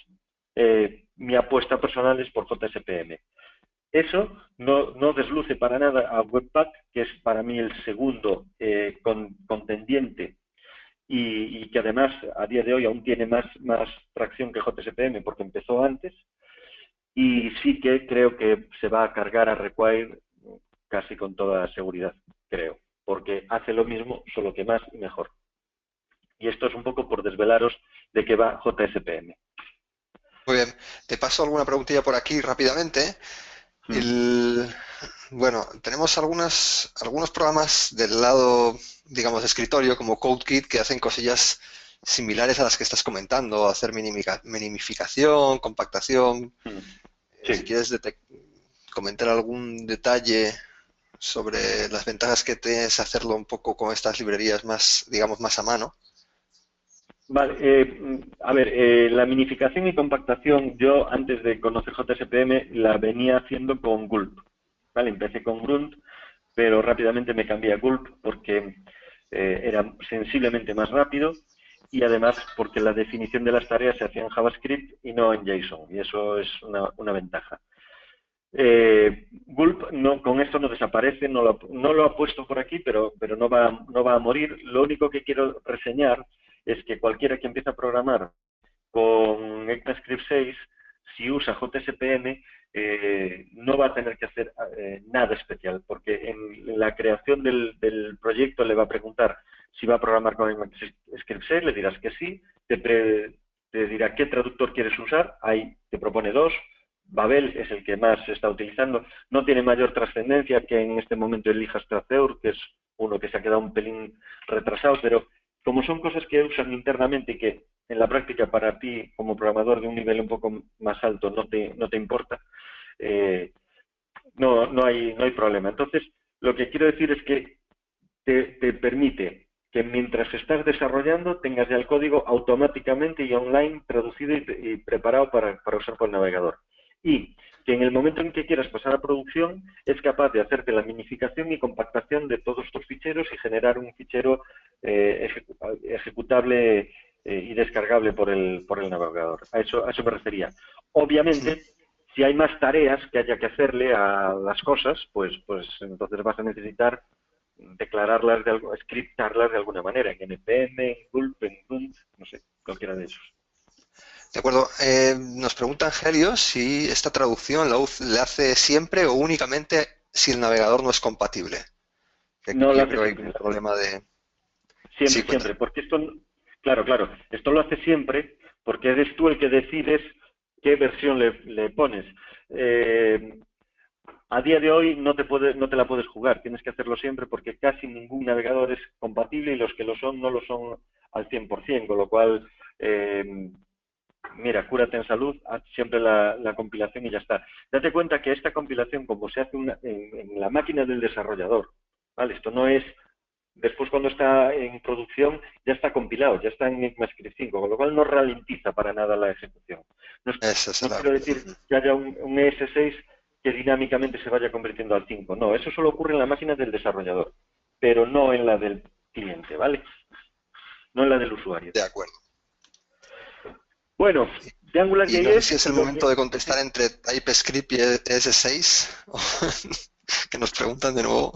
mi apuesta personal es por JSPM. Eso no desluce para nada a Webpack, que es para mí el segundo contendiente y que además a día de hoy aún tiene más tracción que JSPM porque empezó antes, y sí que creo que se va a cargar a Require casi con toda seguridad, creo, porque hace lo mismo, solo que más y mejor. Y esto es un poco por desvelaros de qué va JSPM. Muy bien. Te paso alguna preguntilla por aquí rápidamente. Mm. El, bueno, tenemos algunos programas del lado, digamos, de escritorio, como CodeKit, que hacen cosillas similares a las que estás comentando, hacer minimificación, compactación. Mm. Si Sí. quieres comentar algún detalle sobre las ventajas que tienes hacerlo un poco con estas librerías más, digamos, más a mano. Vale, a ver, la minificación y compactación, yo antes de conocer JSPM la venía haciendo con Gulp. Vale, empecé con Grunt, pero rápidamente me cambié a Gulp porque era sensiblemente más rápido y además porque la definición de las tareas se hacía en JavaScript y no en JSON, y eso es una ventaja. Gulp no, con esto no desaparece, no lo ha puesto por aquí, pero no va a morir. Lo único que quiero reseñar es que cualquiera que empiece a programar con ECMAScript 6, si usa JSPM, no va a tener que hacer nada especial, porque en la creación del proyecto le va a preguntar si va a programar con ECMAScript 6, le dirás que sí, te dirá qué traductor quieres usar, ahí te propone dos. Babel es el que más se está utilizando. No tiene mayor trascendencia que en este momento elijas Tracer, que es uno que se ha quedado un pelín retrasado, pero como son cosas que usan internamente y que en la práctica para ti como programador de un nivel un poco más alto no te importa, eh, no hay problema. Entonces, lo que quiero decir es que te permite que mientras estás desarrollando tengas ya el código automáticamente y online traducido y preparado para usar por el navegador. Y que en el momento en que quieras pasar a producción es capaz de hacerte la minificación y compactación de todos tus ficheros y generar un fichero ejecutable y descargable por el navegador. A eso me refería. Obviamente, si hay más tareas que haya que hacerle a las cosas, pues entonces vas a necesitar declararlas, scriptarlas de alguna manera, en NPM, en Gulp, en Grunt, no sé, cualquiera de esos. De acuerdo. Nos pregunta Angelio si esta traducción le hace siempre o únicamente si el navegador no es compatible. Que No lo yo hace creo que hay siempre, un problema de... Sí, siempre, cuenta. siempre, porque esto, claro, esto lo hace siempre porque eres tú el que decides qué versión le pones. Eh, a día de hoy no te la puedes jugar, tienes que hacerlo siempre porque casi ningún navegador es compatible y los que lo son no lo son al 100%, con lo cual, mira, cúrate en salud, haz siempre la compilación y ya está. Date cuenta que esta compilación, como se hace en la máquina del desarrollador, ¿vale? Esto no es, después cuando está en producción, ya está compilado, ya está en ECMAScript 5, con lo cual no ralentiza para nada la ejecución. No, Esa es no la... quiero decir que haya un ES6 que dinámicamente se vaya convirtiendo al 5, no, eso solo ocurre en la máquina del desarrollador, pero no en la del cliente, ¿vale? No en la del usuario. De acuerdo. Bueno, de Y no sé AngularJS, si es el lo momento que... de contestar Sí, entre TypeScript y ES6, que nos preguntan de nuevo.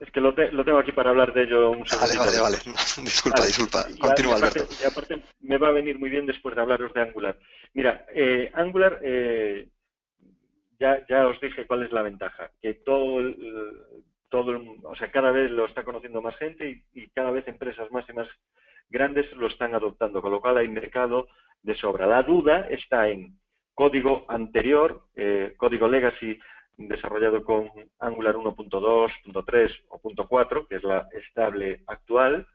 es que lo tengo aquí para hablar de ello un Vale, segundito vale, vale. después. Disculpa, Vale, disculpa. Continúa, Alberto. y aparte me va a venir muy bien después de hablaros de Angular. Mira, Angular, ya os dije cuál es la ventaja, que o sea, cada vez lo está conociendo más gente y cada vez empresas más y más grandes lo están adoptando, con lo cual hay mercado de sobra. La duda está en código anterior, código legacy desarrollado con Angular 1.2, 1.3 o 1.4, que es la estable actual,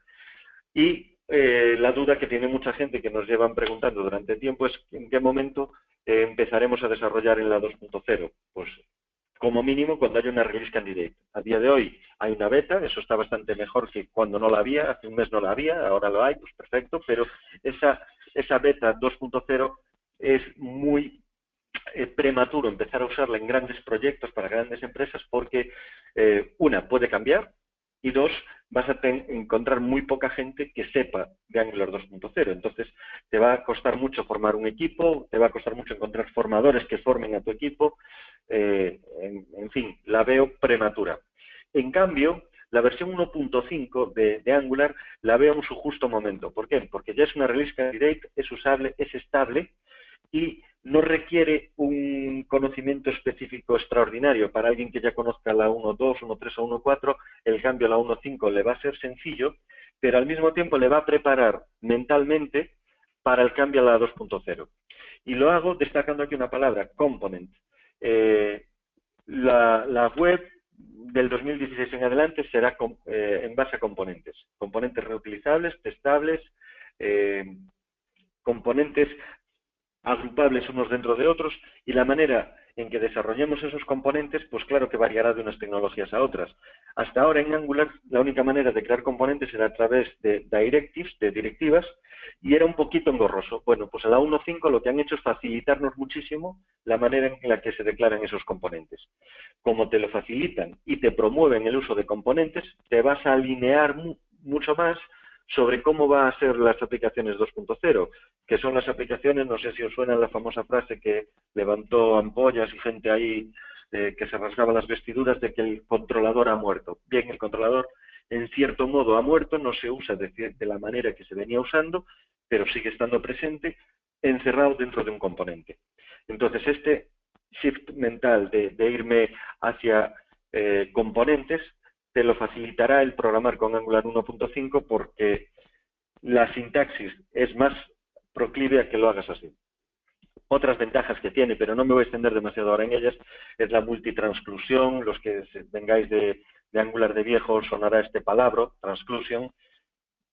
y la duda que tiene mucha gente que nos llevan preguntando durante tiempo es en qué momento empezaremos a desarrollar en la 2.0. Pues como mínimo cuando haya una release candidate. A día de hoy hay una beta, eso está bastante mejor que cuando no la había, hace un mes no la había, ahora lo hay, pues perfecto, pero esa beta 2.0 es muy prematuro empezar a usarla en grandes proyectos para grandes empresas porque, una, puede cambiar y dos, vas a encontrar muy poca gente que sepa de Angular 2.0. Entonces, te va a costar mucho formar un equipo, te va a costar mucho encontrar formadores que formen a tu equipo. En fin, la veo prematura. En cambio, la versión 1.5 de Angular la veo en su justo momento. ¿Por qué? Porque ya es una release candidate, es usable, es estable y no requiere un conocimiento específico extraordinario. Para alguien que ya conozca la 1.2, 1.3 o 1.4, el cambio a la 1.5 le va a ser sencillo, pero al mismo tiempo le va a preparar mentalmente para el cambio a la 2.0. Y lo hago destacando aquí una palabra, component. La web del 2016 en adelante será en base a componentes. Componentes reutilizables, testables, componentes agrupables unos dentro de otros, y la manera en que desarrollemos esos componentes, pues claro que variará de unas tecnologías a otras. Hasta ahora en Angular la única manera de crear componentes era a través de directives, de directivas, y era un poquito engorroso. Bueno, pues a la 1.5 lo que han hecho es facilitarnos muchísimo la manera en la que se declaran esos componentes. Como te lo facilitan y te promueven el uso de componentes, te vas a alinear mucho más sobre cómo va a ser las aplicaciones 2.0, que son las aplicaciones, no sé si os suena la famosa frase que levantó ampollas y gente ahí que se rasgaba las vestiduras de que el controlador ha muerto. Bien, el controlador en cierto modo ha muerto, no se usa de la manera que se venía usando, pero sigue estando presente, encerrado dentro de un componente. Entonces, este shift mental de irme hacia componentes te lo facilitará el programar con Angular 1.5 porque la sintaxis es más proclive a que lo hagas así. Otras ventajas que tiene, pero no me voy a extender demasiado ahora en ellas, es la multitransclusión. Los que vengáis de Angular de viejo sonará este palabra, transclusión,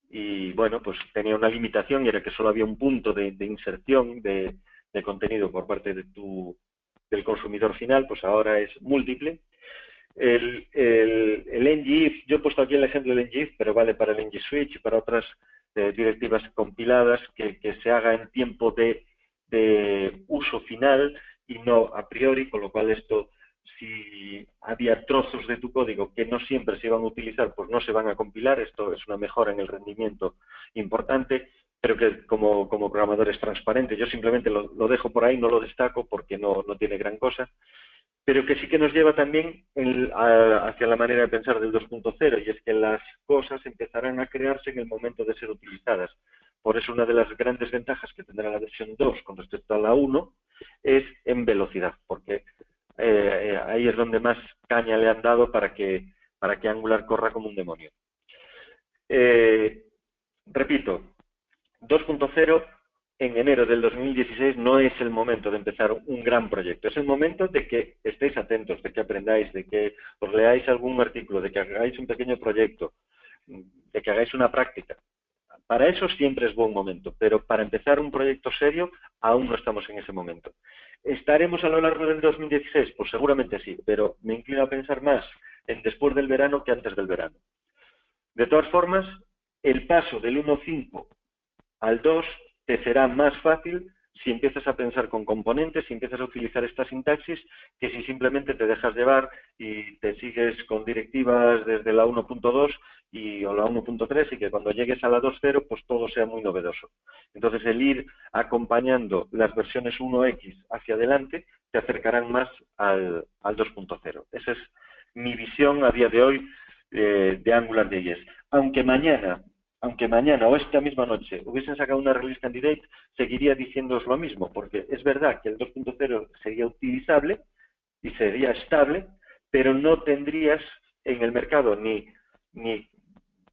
y bueno, pues tenía una limitación y era que solo había un punto de inserción de contenido por parte del consumidor final, pues ahora es múltiple. El ngIf, yo he puesto aquí el ejemplo del ngIf, pero vale para el ngSwitch y para otras directivas compiladas que se haga en tiempo de uso final y no a priori, con lo cual esto, si había trozos de tu código que no siempre se iban a utilizar, pues no se van a compilar. Esto es una mejora en el rendimiento importante, pero que como programador es transparente. Yo simplemente lo dejo por ahí, no lo destaco porque no tiene gran cosa, pero que sí que nos lleva también hacia la manera de pensar del 2.0, y es que las cosas empezarán a crearse en el momento de ser utilizadas. Por eso una de las grandes ventajas que tendrá la versión 2 con respecto a la 1 es en velocidad, porque ahí es donde más caña le han dado para que Angular corra como un demonio. Repito, 2.0 en enero del 2016 no es el momento de empezar un gran proyecto, es el momento de que estéis atentos, de que aprendáis, de que os leáis algún artículo, de que hagáis un pequeño proyecto, de que hagáis una práctica. Para eso siempre es buen momento, pero para empezar un proyecto serio aún no estamos en ese momento. ¿Estaremos a lo largo del 2016? Pues seguramente sí, pero me inclino a pensar más en después del verano que antes del verano. De todas formas, el paso del 1.5 al 2 te será más fácil si empiezas a pensar con componentes, si empiezas a utilizar esta sintaxis, que si simplemente te dejas llevar y te sigues con directivas desde la 1.2 o la 1.3 y que cuando llegues a la 2.0 pues todo sea muy novedoso. Entonces el ir acompañando las versiones 1X hacia adelante te acercarán más al 2.0. Esa es mi visión a día de hoy de AngularJS. Aunque mañana o esta misma noche hubiesen sacado una release candidate, seguiría diciéndoos lo mismo, porque es verdad que el 2.0 sería utilizable y sería estable, pero no tendrías en el mercado ni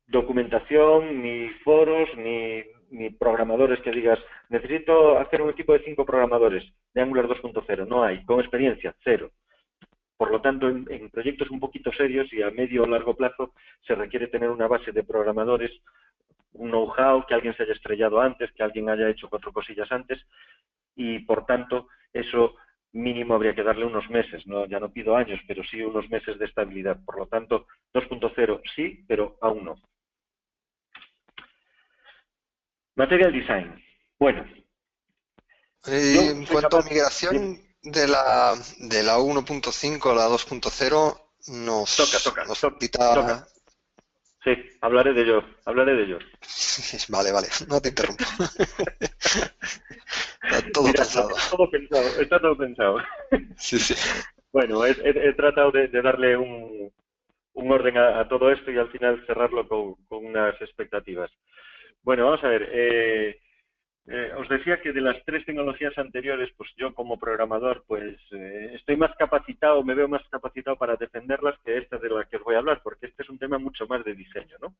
documentación, ni foros, ni programadores que digas, necesito hacer un equipo de 5 programadores de Angular 2.0. No hay, con experiencia, 0. Por lo tanto, en proyectos un poquito serios y a medio o largo plazo se requiere tener una base de programadores, un know-how, que alguien se haya estrellado antes, que alguien haya hecho 4 cosillas antes, y por tanto eso mínimo habría que darle unos meses, ¿no? Ya no pido años, pero sí unos meses de estabilidad. Por lo tanto, 2.0 sí, pero aún no. Material Design. Bueno. En cuanto a migración de la 1.5 a la 2.0, nos quita... Sí, hablaré de ello. Vale, no te interrumpo. Está todo pensado. Está todo pensado. Sí. Bueno, he tratado de darle un orden a todo esto y al final cerrarlo con unas expectativas. Bueno, vamos a ver. os decía que de las tres tecnologías anteriores, pues yo como programador, pues estoy más capacitado, me veo más capacitado para defenderlas que esta de la que os voy a hablar, porque este es un tema mucho más de diseño, ¿no?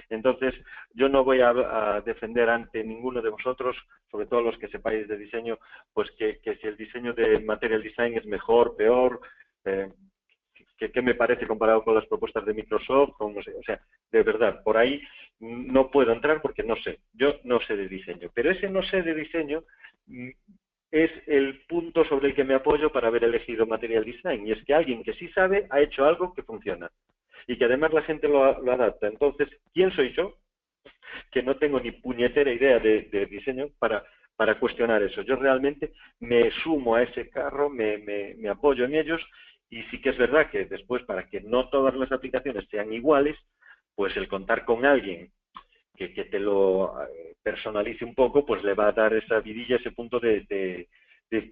Entonces, yo no voy a defender ante ninguno de vosotros, sobre todo los que sepáis de diseño, pues que si el diseño de Material Design es mejor, peor, eh, qué me parece comparado con las propuestas de Microsoft, con, no sé, o sea, de verdad, por ahí no puedo entrar porque no sé, yo no sé de diseño, pero ese no sé de diseño es el punto sobre el que me apoyo para haber elegido Material Design, y es que alguien que sí sabe ha hecho algo que funciona y que además la gente lo adapta. Entonces, ¿quién soy yo? Que no tengo ni puñetera idea de diseño para cuestionar eso. Yo realmente me sumo a ese carro, me apoyo en ellos, y sí que es verdad que después, para que no todas las aplicaciones sean iguales, pues el contar con alguien que te lo personalice un poco, pues le va a dar esa vidilla, ese punto de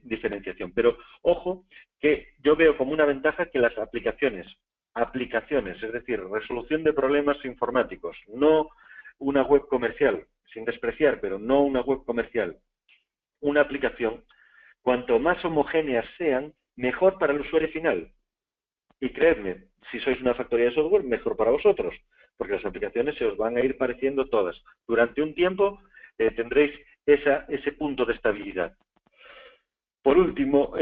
diferenciación. Pero ojo, que yo veo como una ventaja que las aplicaciones, es decir, resolución de problemas informáticos, no una web comercial, sin despreciar, pero no una web comercial, una aplicación, cuanto más homogéneas sean, mejor para el usuario final. Y creedme, si sois una factoría de software, mejor para vosotros, porque las aplicaciones se os van a ir pareciendo todas. Durante un tiempo tendréis ese punto de estabilidad. Por último,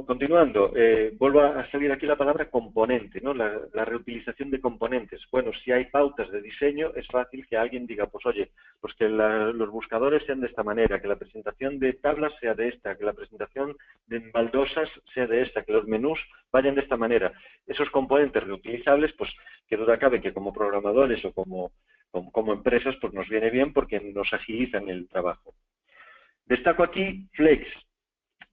continuando, vuelvo a salir aquí la palabra componente, ¿no? La reutilización de componentes. Bueno, si hay pautas de diseño, es fácil que alguien diga, pues oye, pues que los buscadores sean de esta manera, que la presentación de tablas sea de esta, que la presentación de baldosas sea de esta, que los menús vayan de esta manera. Esos componentes reutilizables, pues que duda cabe que como programadores o como empresas, pues nos viene bien porque nos agilizan el trabajo. Destaco aquí Flex,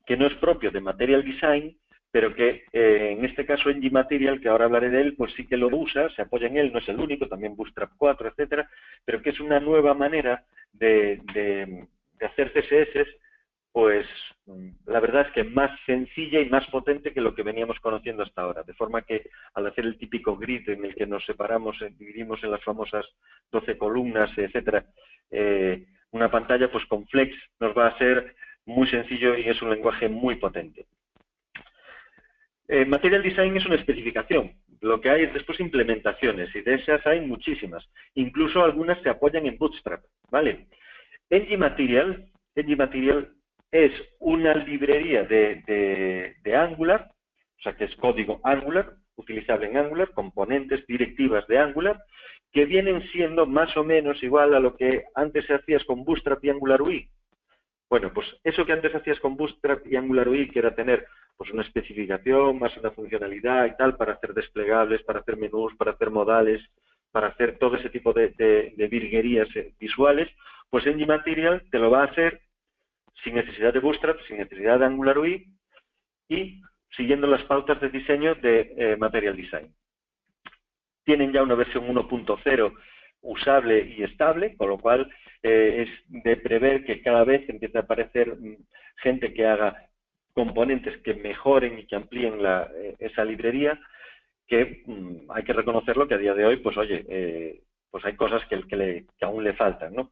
que no es propio de Material Design, pero que en este caso NG Material, que ahora hablaré de él, pues sí que lo usa, se apoya en él, no es el único, también Bootstrap 4, etcétera, pero que es una nueva manera de hacer CSS, pues la verdad es que más sencilla y más potente que lo que veníamos conociendo hasta ahora, de forma que al hacer el típico grid en el que nos separamos, dividimos en las famosas 12 columnas, etcétera, una pantalla, pues con Flex nos va a ser muy sencillo y es un lenguaje muy potente. Material Design es una especificación. Lo que hay es después implementaciones, y de esas hay muchísimas. Incluso algunas se apoyan en Bootstrap, ¿vale? NG Material es una librería de Angular, o sea que es código Angular, utilizable en Angular, componentes, directivas de Angular, que vienen siendo más o menos igual a lo que antes se hacías con Bootstrap y Angular UI. Bueno, pues eso que antes hacías con Bootstrap y Angular UI, que era tener pues una especificación, más una funcionalidad y tal, para hacer desplegables, para hacer menús, para hacer modales, para hacer todo ese tipo de virguerías visuales, pues NG Material te lo va a hacer sin necesidad de Bootstrap, sin necesidad de Angular UI y siguiendo las pautas de diseño de Material Design. Tienen ya una versión 1.0 usable y estable, con lo cual es de prever que cada vez empiece a aparecer gente que haga componentes que mejoren y que amplíen esa librería, que hay que reconocerlo que a día de hoy, pues oye, pues hay cosas que aún le faltan, ¿no?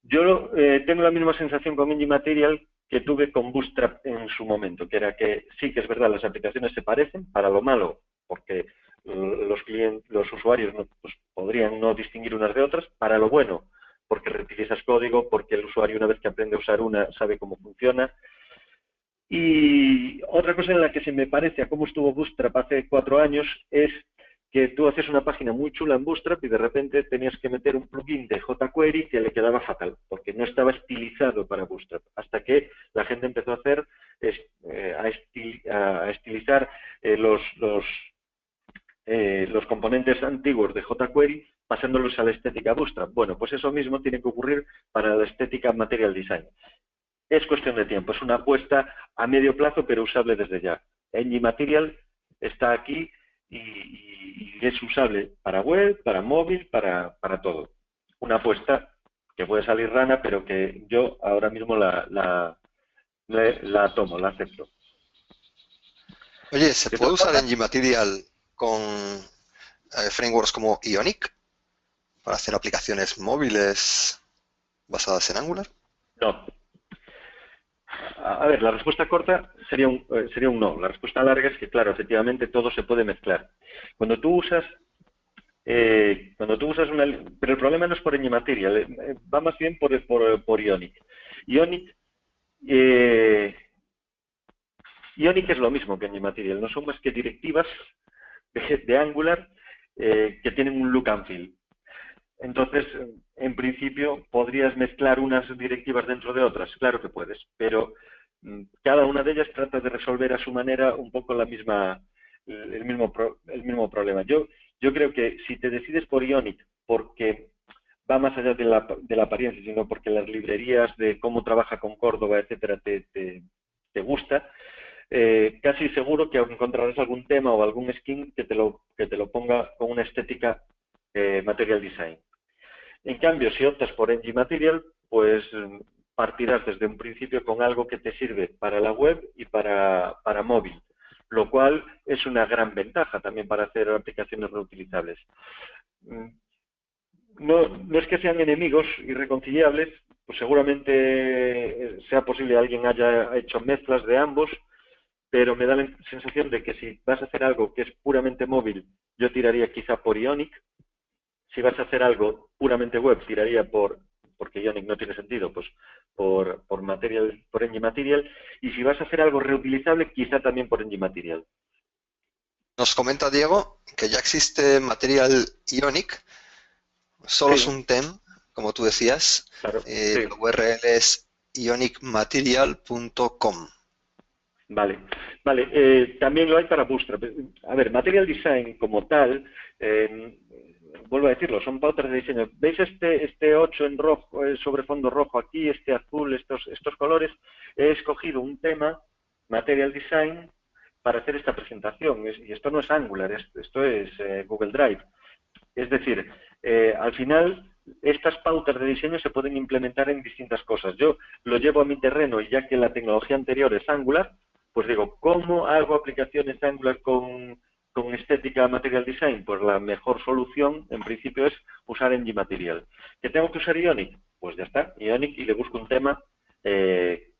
Yo tengo la misma sensación con NG Material que tuve con Bootstrap en su momento, que era que sí que es verdad, las aplicaciones se parecen, para lo malo, porque los usuarios pues, podrían no distinguir unas de otras, para lo bueno, porque reutilizas código, porque el usuario una vez que aprende a usar una sabe cómo funciona. Y otra cosa en la que se me parece a cómo estuvo Bootstrap hace 4 años es que tú haces una página muy chula en Bootstrap y de repente tenías que meter un plugin de jQuery que le quedaba fatal, porque no estaba estilizado para Bootstrap, hasta que la gente empezó a hacer, a estilizar los componentes antiguos de jQuery pasándolos a la estética Bootstrap. Bueno, pues eso mismo tiene que ocurrir para la estética Material Design. Es cuestión de tiempo, es una apuesta a medio plazo, pero usable desde ya. NG Material está aquí y es usable para web, para móvil, para todo. Una apuesta que puede salir rana, pero que yo ahora mismo la tomo, la acepto. Oye, ¿se puede usar NG Material con frameworks como Ionic para hacer aplicaciones móviles basadas en Angular? No. A ver, la respuesta corta sería un no. La respuesta larga es que, claro, efectivamente todo se puede mezclar. Cuando tú usas, cuando tú usas una... Pero el problema no es por Nmaterial, va más bien por Ionic. Ionic, eh, Ionic es lo mismo que Nmaterial, no son más que directivas de Angular que tienen un look and feel. Entonces, en principio, ¿podrías mezclar unas directivas dentro de otras? Claro que puedes, pero cada una de ellas trata de resolver a su manera un poco el mismo problema. Yo creo que si te decides por Ionic, porque va más allá de la apariencia, sino porque las librerías de cómo trabaja con Córdoba, etcétera, te gusta, casi seguro que encontrarás algún tema o algún skin que te lo ponga con una estética Material Design. En cambio, si optas por Nmaterial, pues partirás desde un principio con algo que te sirve para la web y para móvil, lo cual es una gran ventaja también para hacer aplicaciones reutilizables. No es que sean enemigos irreconciliables, pues seguramente sea posible que alguien haya hecho mezclas de ambos, pero me da la sensación de que si vas a hacer algo que es puramente móvil, yo tiraría quizá por Ionic. Si vas a hacer algo puramente web, tiraría porque Ionic no tiene sentido, pues por Nmaterial. Y si vas a hacer algo reutilizable, quizá también por Nmaterial. Nos comenta Diego que ya existe Material Ionic, solo es Sí, un tem, como tú decías. claro, sí. La URL es ionicmaterial.com. Vale, vale. También lo hay para Bootstrap. A ver, Material Design como tal, vuelvo a decirlo, son pautas de diseño. ¿Veis este 8 en rojo, sobre fondo rojo aquí, este azul, estos colores? He escogido un tema, Material Design, para hacer esta presentación. Y esto no es Angular, esto es Google Drive. Es decir, al final, estas pautas de diseño se pueden implementar en distintas cosas. Yo lo llevo a mi terreno y ya que la tecnología anterior es Angular, pues digo, ¿cómo hago aplicaciones Angular con estética Material Design? Pues la mejor solución, en principio, es usar Nmaterial. ¿Que tengo que usar Ionic? Pues ya está, Ionic, y le busco un tema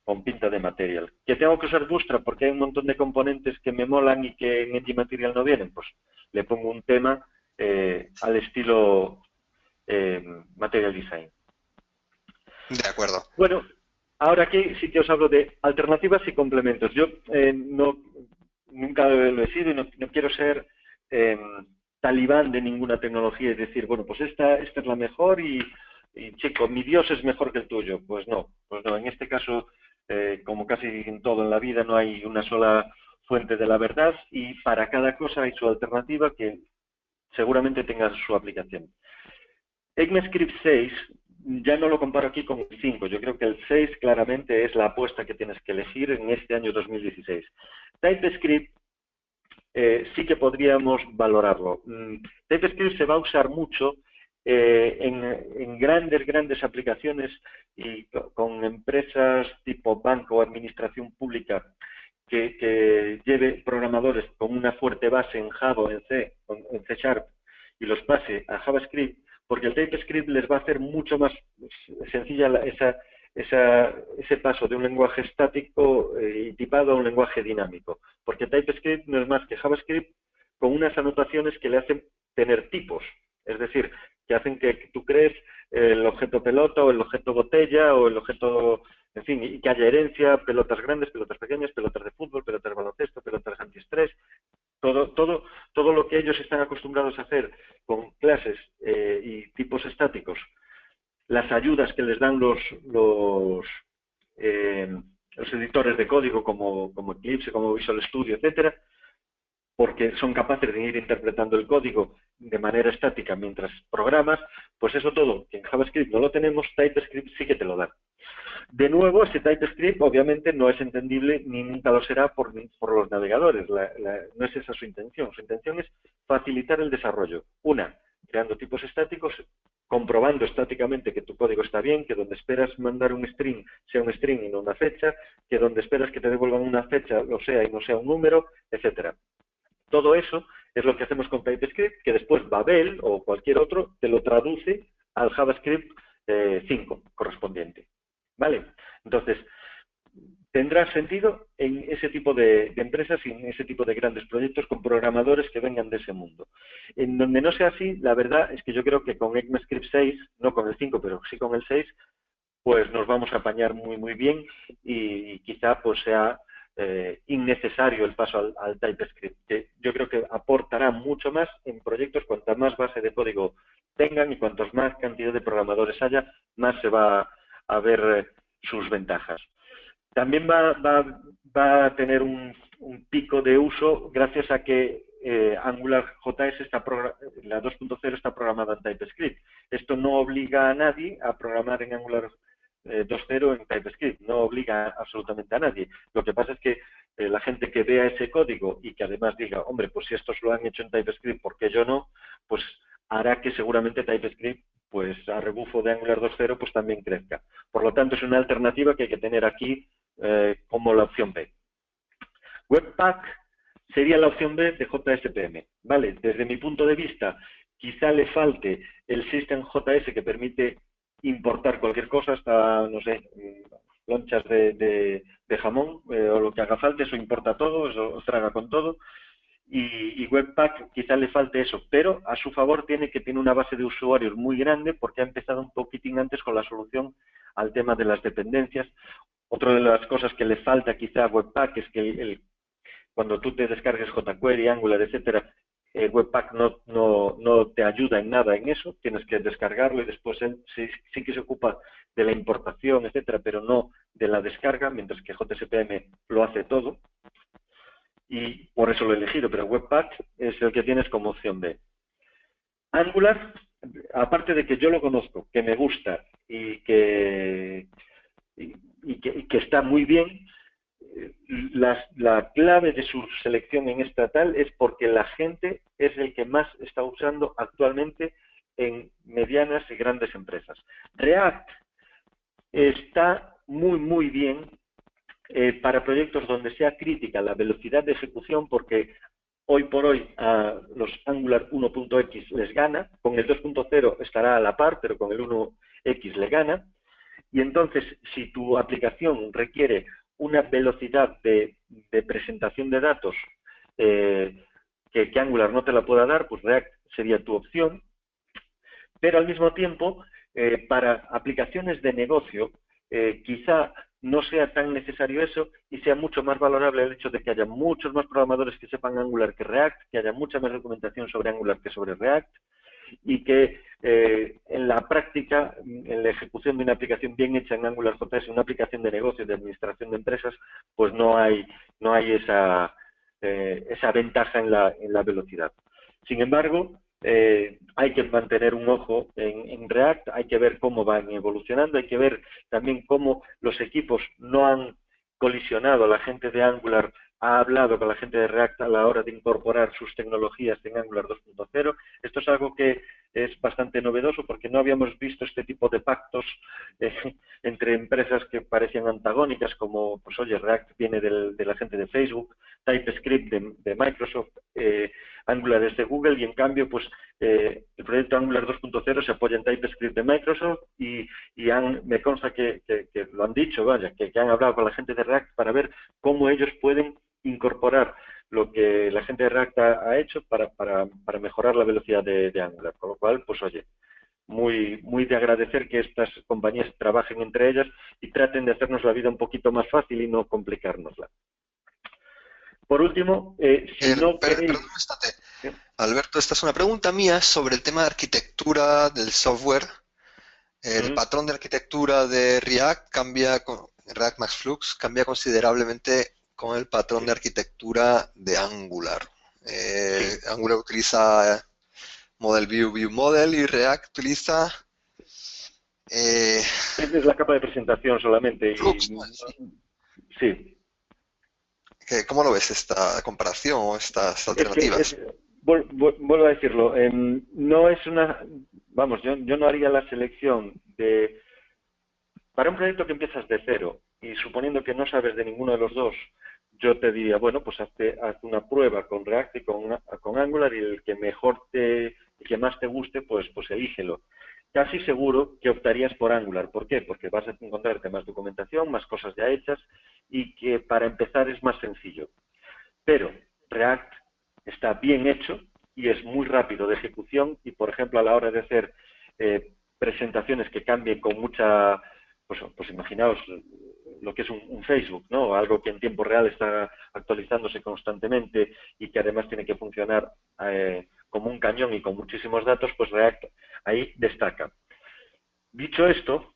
con pinta de Material. ¿Que tengo que usar Bootstrap porque hay un montón de componentes que me molan y que en Nmaterial no vienen? Pues le pongo un tema al estilo Material Design. De acuerdo. Bueno, ahora aquí sí que os hablo de alternativas y complementos. Yo nunca lo he sido y no quiero ser talibán de ninguna tecnología y decir, bueno, pues esta es la mejor y chico, mi Dios es mejor que el tuyo. Pues no. En este caso, como casi en todo en la vida, no hay una sola fuente de la verdad y para cada cosa hay su alternativa que seguramente tenga su aplicación. ECMAScript 6 ya no lo comparo aquí con el 5. Yo creo que el 6 claramente es la apuesta que tienes que elegir en este año 2016. TypeScript sí que podríamos valorarlo. TypeScript se va a usar mucho en grandes aplicaciones y con empresas tipo banco o administración pública que lleve programadores con una fuerte base en Java o en C Sharp y los pase a JavaScript, porque el TypeScript les va a hacer mucho más sencilla ese paso de un lenguaje estático y tipado a un lenguaje dinámico. Porque TypeScript no es más que JavaScript con unas anotaciones que le hacen tener tipos. Es decir, que hacen que tú crees el objeto pelota o el objeto botella o el objeto, en fin, y que haya herencia, pelotas grandes, pelotas pequeñas, pelotas de fútbol, pelotas de baloncesto, pelotas antiestrés. Todo lo que ellos están acostumbrados a hacer con clases y tipos estáticos, las ayudas que les dan los editores de código como Eclipse, como Visual Studio, etcétera, porque son capaces de ir interpretando el código de manera estática mientras programas, pues eso todo, que en JavaScript no lo tenemos, TypeScript sí que te lo da. De nuevo, ese TypeScript obviamente no es entendible ni nunca lo será por los navegadores. No es esa su intención. Su intención es facilitar el desarrollo. Una, creando tipos estáticos, comprobando estáticamente que tu código está bien, que donde esperas mandar un string sea un string y no una fecha, que donde esperas que te devuelvan una fecha lo sea y no sea un número, etcétera. Todo eso es lo que hacemos con TypeScript, que después Babel o cualquier otro te lo traduce al JavaScript 5 correspondiente. ¿vale? Entonces, tendrá sentido en ese tipo de empresas y en ese tipo de grandes proyectos con programadores que vengan de ese mundo. En donde no sea así, la verdad es que yo creo que con ECMAScript 6, no con el 5, pero sí con el 6, pues nos vamos a apañar muy bien y quizá pues sea innecesario el paso al TypeScript, que yo creo que aportará mucho más en proyectos cuanta más base de código tengan y cuantos más cantidad de programadores haya, más se va a ver sus ventajas. También va a tener un pico de uso gracias a que AngularJS la 2.0 está programada en TypeScript. Esto no obliga a nadie a programar en Angular 2.0 en TypeScript, no obliga absolutamente a nadie. Lo que pasa es que la gente que vea ese código y que además diga, hombre, pues si estos lo han hecho en TypeScript, ¿por qué yo no? Pues hará que seguramente TypeScript, pues a rebufo de Angular 2.0, pues también crezca. Por lo tanto, es una alternativa que hay que tener aquí como la opción B. Webpack sería la opción B de JSPM. ¿Vale? Desde mi punto de vista, quizá le falte el System JS que permite importar cualquier cosa, hasta, no sé, lonchas de jamón o lo que haga falta, eso importa todo, eso os traga con todo. Y Webpack quizá le falte eso, pero a su favor tiene una base de usuarios muy grande porque ha empezado un poquitín antes con la solución al tema de las dependencias. Otra de las cosas que le falta quizá a Webpack es que cuando tú te descargues jQuery, Angular, etcétera, Webpack no te ayuda en nada en eso, tienes que descargarlo y después él sí que se ocupa de la importación, etcétera, pero no de la descarga, mientras que JSPM lo hace todo. Y por eso lo he elegido, pero Webpack es el que tienes como opción B. Angular, aparte de que yo lo conozco, que me gusta y que está muy bien, la clave de su selección en esta tal es porque la gente es el que más está usando actualmente en medianas y grandes empresas. React está muy bien para proyectos donde sea crítica la velocidad de ejecución, porque hoy por hoy a los Angular 1.x les gana, con el 2.0 estará a la par, pero con el 1x le gana, y entonces si tu aplicación requiere una velocidad de presentación de datos que Angular no te la pueda dar, pues React sería tu opción, pero al mismo tiempo, para aplicaciones de negocio, quizá no sea tan necesario eso y sea mucho más valorable el hecho de que haya muchos más programadores que sepan Angular que React, que haya mucha más documentación sobre Angular que sobre React y que en la práctica, en la ejecución de una aplicación bien hecha en AngularJS, una aplicación de negocio, de administración de empresas, pues no hay esa ventaja en la velocidad. Sin embargo, hay que mantener un ojo en React, hay que ver cómo van evolucionando, hay que ver también cómo los equipos no han colisionado. La gente de Angular ha hablado con la gente de React a la hora de incorporar sus tecnologías en Angular 2.0. Esto es algo que es bastante novedoso porque no habíamos visto este tipo de pactos entre empresas que parecían antagónicas, como, pues oye, React viene de la gente de Facebook, TypeScript de Microsoft, Angular es de Google, y en cambio, pues el proyecto Angular 2.0 se apoya en TypeScript de Microsoft y me consta que lo han dicho, vaya, que han hablado con la gente de React para ver cómo ellos pueden incorporar lo que la gente de React ha hecho para mejorar la velocidad de Angular. Con lo cual, pues oye, muy de agradecer que estas compañías trabajen entre ellas y traten de hacernos la vida un poquito más fácil y no complicárnosla. Por último, si no queréis... Perdón, Alberto, esta es una pregunta mía sobre el tema de arquitectura del software. El patrón de arquitectura de React React Max Flux cambia considerablemente con el patrón de arquitectura de Angular. Angular utiliza Model View Model y React utiliza... Esa es la capa de presentación solamente. Flux, sí. ¿Cómo lo ves esta comparación o estas alternativas? Vuelvo a decirlo, no es una... Vamos, yo no haría la selección de... Para un proyecto que empiezas de cero y suponiendo que no sabes de ninguno de los dos, yo te diría, bueno, pues haz una prueba con React y con Angular y el que mejor el que más te guste, pues elígelo. casi seguro que optarías por Angular. ¿Por qué? Porque vas a encontrarte más documentación, más cosas ya hechas y que para empezar es más sencillo. Pero React está bien hecho y es muy rápido de ejecución y, por ejemplo, a la hora de hacer presentaciones que cambien con mucha, pues imaginaos lo que es un Facebook, ¿no? Algo que en tiempo real está actualizándose constantemente y que además tiene que funcionar como un cañón y con muchísimos datos, pues React ahí destaca. Dicho esto,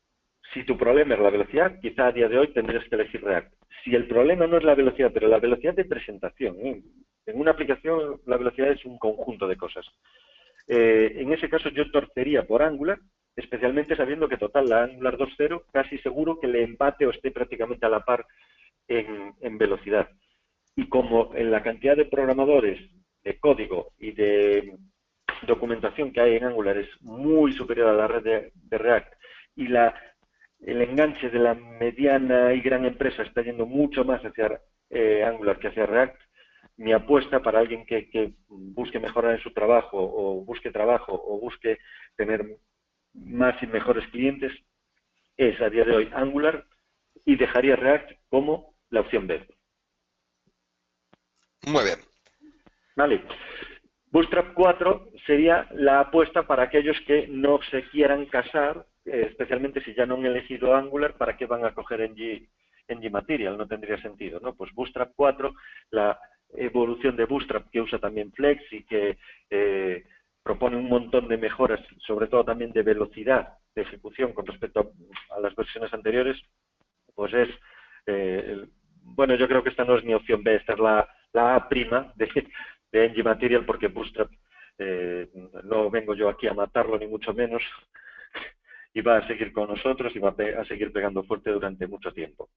si tu problema es la velocidad, quizá a día de hoy tendrías que elegir React. Si el problema no es la velocidad, pero la velocidad de presentación, en una aplicación la velocidad es un conjunto de cosas. En ese caso yo torcería por Angular, especialmente sabiendo que total la Angular 2.0 casi seguro que le empate o esté prácticamente a la par en velocidad. Y como en la cantidad de programadores, de código y de documentación que hay en Angular es muy superior a la red de React y el enganche de la mediana y gran empresa está yendo mucho más hacia Angular que hacia React, mi apuesta para alguien que busque mejorar en su trabajo o busque trabajo o busque tener más y mejores clientes es a día de hoy Angular y dejaría React como la opción B. Muy bien. Vale. Bootstrap 4 sería la apuesta para aquellos que no se quieran casar, especialmente si ya no han elegido Angular, ¿para qué van a coger ng Material? No tendría sentido, ¿no? Pues Bootstrap 4, la evolución de Bootstrap que usa también Flex y que propone un montón de mejoras, sobre todo también de velocidad de ejecución con respecto a las versiones anteriores, pues es, bueno, yo creo que esta no es mi opción B, esta es la A' de ng Material, porque Bootstrap no vengo yo aquí a matarlo ni mucho menos y va a seguir con nosotros y va a seguir pegando fuerte durante mucho tiempo.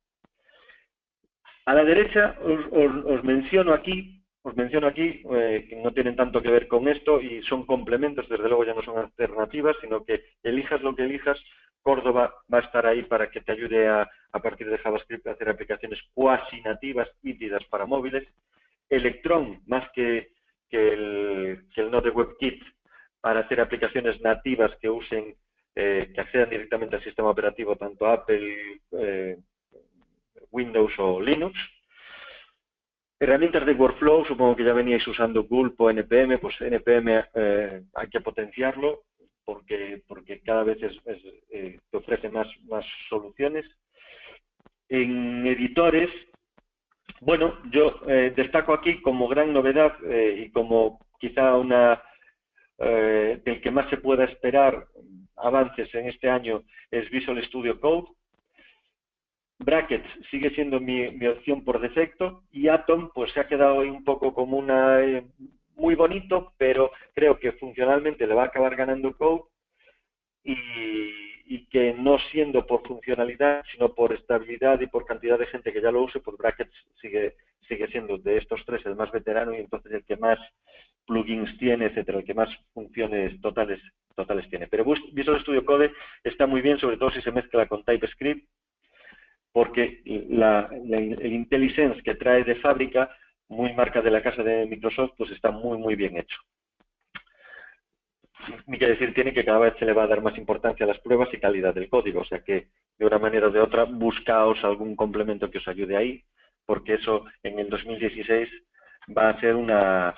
A la derecha os menciono aquí que no tienen tanto que ver con esto y son complementos, desde luego ya no son alternativas, sino que elijas lo que elijas, Córdoba va a estar ahí para que te ayude a partir de JavaScript a hacer aplicaciones cuasi nativas, híbridas para móviles. Electron, más que el Node WebKit, para hacer aplicaciones nativas que usen, que accedan directamente al sistema operativo, tanto Apple, Windows o Linux. Herramientas de workflow, supongo que ya veníais usando Gulp o NPM, pues NPM hay que potenciarlo porque cada vez te ofrece más soluciones. En editores, bueno, yo destaco aquí como gran novedad y como quizá del que más se pueda esperar avances en este año es Visual Studio Code. Brackets sigue siendo mi opción por defecto y Atom pues se ha quedado ahí un poco como muy bonito, pero creo que funcionalmente le va a acabar ganando Code y que no siendo por funcionalidad, sino por estabilidad y por cantidad de gente que ya lo use, pues Brackets sigue siendo de estos tres el más veterano y entonces el que más plugins tiene, etcétera, el que más funciones totales tiene. Pero Visual Studio Code está muy bien, sobre todo si se mezcla con TypeScript, porque el IntelliSense que trae de fábrica, muy marca de la casa de Microsoft, pues está muy bien hecho. Ni que decir tiene que cada vez se le va a dar más importancia a las pruebas y calidad del código, o sea que de una manera o de otra buscaos algún complemento que os ayude ahí, porque eso en el 2016 va a ser una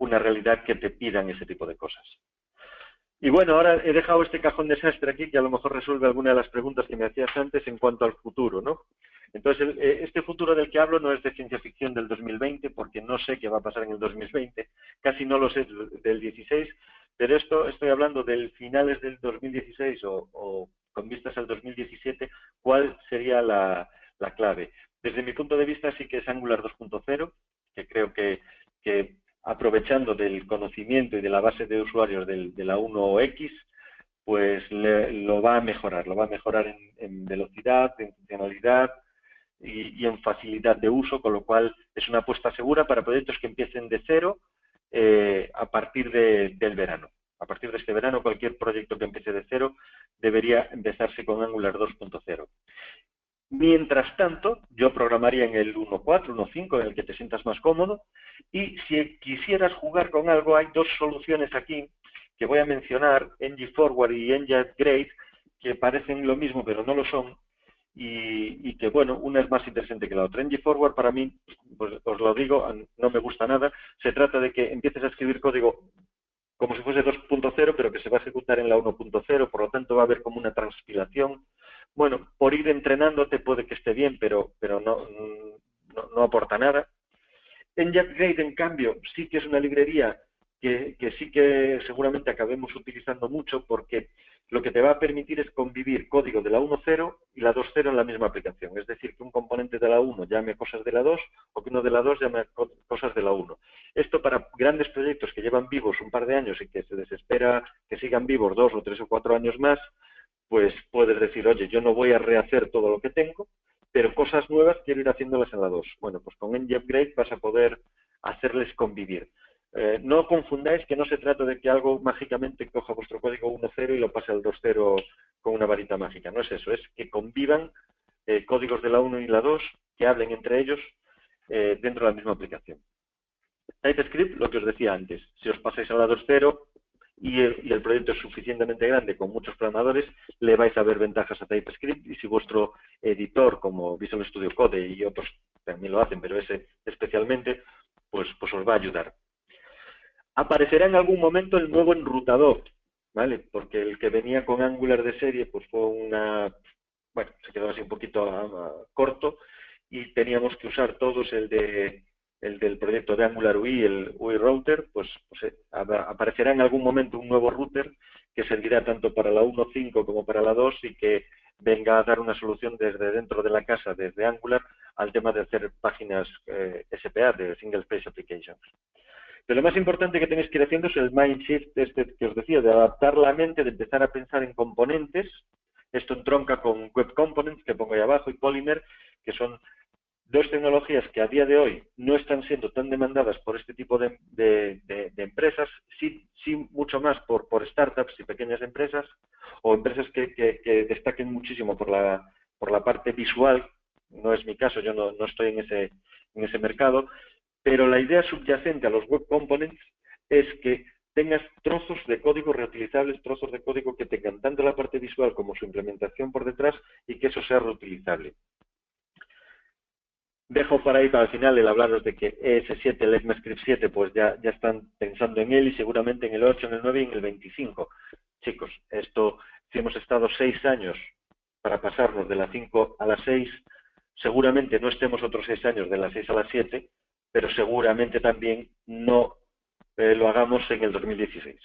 realidad que te pidan ese tipo de cosas. Y bueno, ahora he dejado este cajón desastre aquí que a lo mejor resuelve alguna de las preguntas que me hacías antes en cuanto al futuro, ¿no? Entonces, este futuro del que hablo no es de ciencia ficción del 2020, porque no sé qué va a pasar en el 2020, casi no lo sé del 16, pero estoy hablando del finales del 2016 o con vistas al 2017, ¿cuál sería la clave? Desde mi punto de vista sí que es Angular 2.0, que creo que aprovechando del conocimiento y de la base de usuarios de la 1X, pues lo va a mejorar en velocidad, en funcionalidad y en facilidad de uso, con lo cual es una apuesta segura para proyectos que empiecen de cero a partir del verano. A partir de este verano, cualquier proyecto que empiece de cero debería empezarse con Angular 2.0. Mientras tanto, yo programaría en el 1.4, 1.5, en el que te sientas más cómodo, y si quisieras jugar con algo, hay dos soluciones aquí que voy a mencionar, NG Forward y NG Upgrade, que parecen lo mismo, pero no lo son, y que, bueno, una es más interesante que la otra. NG Forward, para mí, pues os lo digo, no me gusta nada. Se trata de que empieces a escribir código como si fuese 2.0, pero que se va a ejecutar en la 1.0, por lo tanto va a haber como una transpilación. Bueno, por ir entrenándote puede que esté bien, pero no aporta nada. En JetGrade, en cambio, sí que es una librería que sí que seguramente acabemos utilizando mucho, porque lo que te va a permitir es convivir código de la 1.0 y la 2.0 en la misma aplicación. Es decir, que un componente de la 1 llame cosas de la 2 o que uno de la 2 llame cosas de la 1. Esto para grandes proyectos que llevan vivos un par de años y que se desespera que sigan vivos 2 o 3 o 4 años más, pues puedes decir, oye, yo no voy a rehacer todo lo que tengo, pero cosas nuevas quiero ir haciéndolas en la 2. Bueno, pues con NG Upgrade vas a poder hacerles convivir. No confundáis que no se trata de que algo mágicamente coja vuestro código 1.0 y lo pase al 2.0 con una varita mágica. No es eso, es que convivan códigos de la 1 y la 2, que hablen entre ellos dentro de la misma aplicación. TypeScript, lo que os decía antes, si os pasáis a la 2.0 y el proyecto es suficientemente grande con muchos programadores, le vais a ver ventajas a TypeScript, y si vuestro editor como Visual Studio Code y otros también lo hacen, pero ese especialmente, pues os va a ayudar. Aparecerá en algún momento el nuevo enrutador, ¿vale? Porque el que venía con Angular de serie, pues fue bueno, se quedó así un poquito corto, y teníamos que usar todos el del proyecto de Angular UI, el UI Router. Pues aparecerá en algún momento un nuevo router que servirá tanto para la 1.5 como para la 2 y que venga a dar una solución desde dentro de la casa, desde Angular, al tema de hacer páginas SPA, de Single Page Applications. Pero lo más importante que tenéis que ir haciendo es el mind shift que os decía, de adaptar la mente, de empezar a pensar en componentes. Esto entronca con Web Components, que pongo ahí abajo, y Polymer, que son dos tecnologías que a día de hoy no están siendo tan demandadas por este tipo de empresas, sí mucho más por startups y pequeñas empresas, o empresas que destaquen muchísimo por la parte visual. No es mi caso, yo no estoy en ese mercado, pero la idea subyacente a los Web Components es que tengas trozos de código reutilizables, trozos de código que tengan tanto la parte visual como su implementación por detrás, y que eso sea reutilizable. Dejo para ahí para el final el hablaros de que ES7, el ECMAScript 7, pues ya están pensando en él, y seguramente en el 8, en el 9 y en el 25. Chicos, esto, si hemos estado 6 años para pasarnos de la 5 a la 6, seguramente no estemos otros 6 años de la 6 a la 7, pero seguramente también no lo hagamos en el 2016.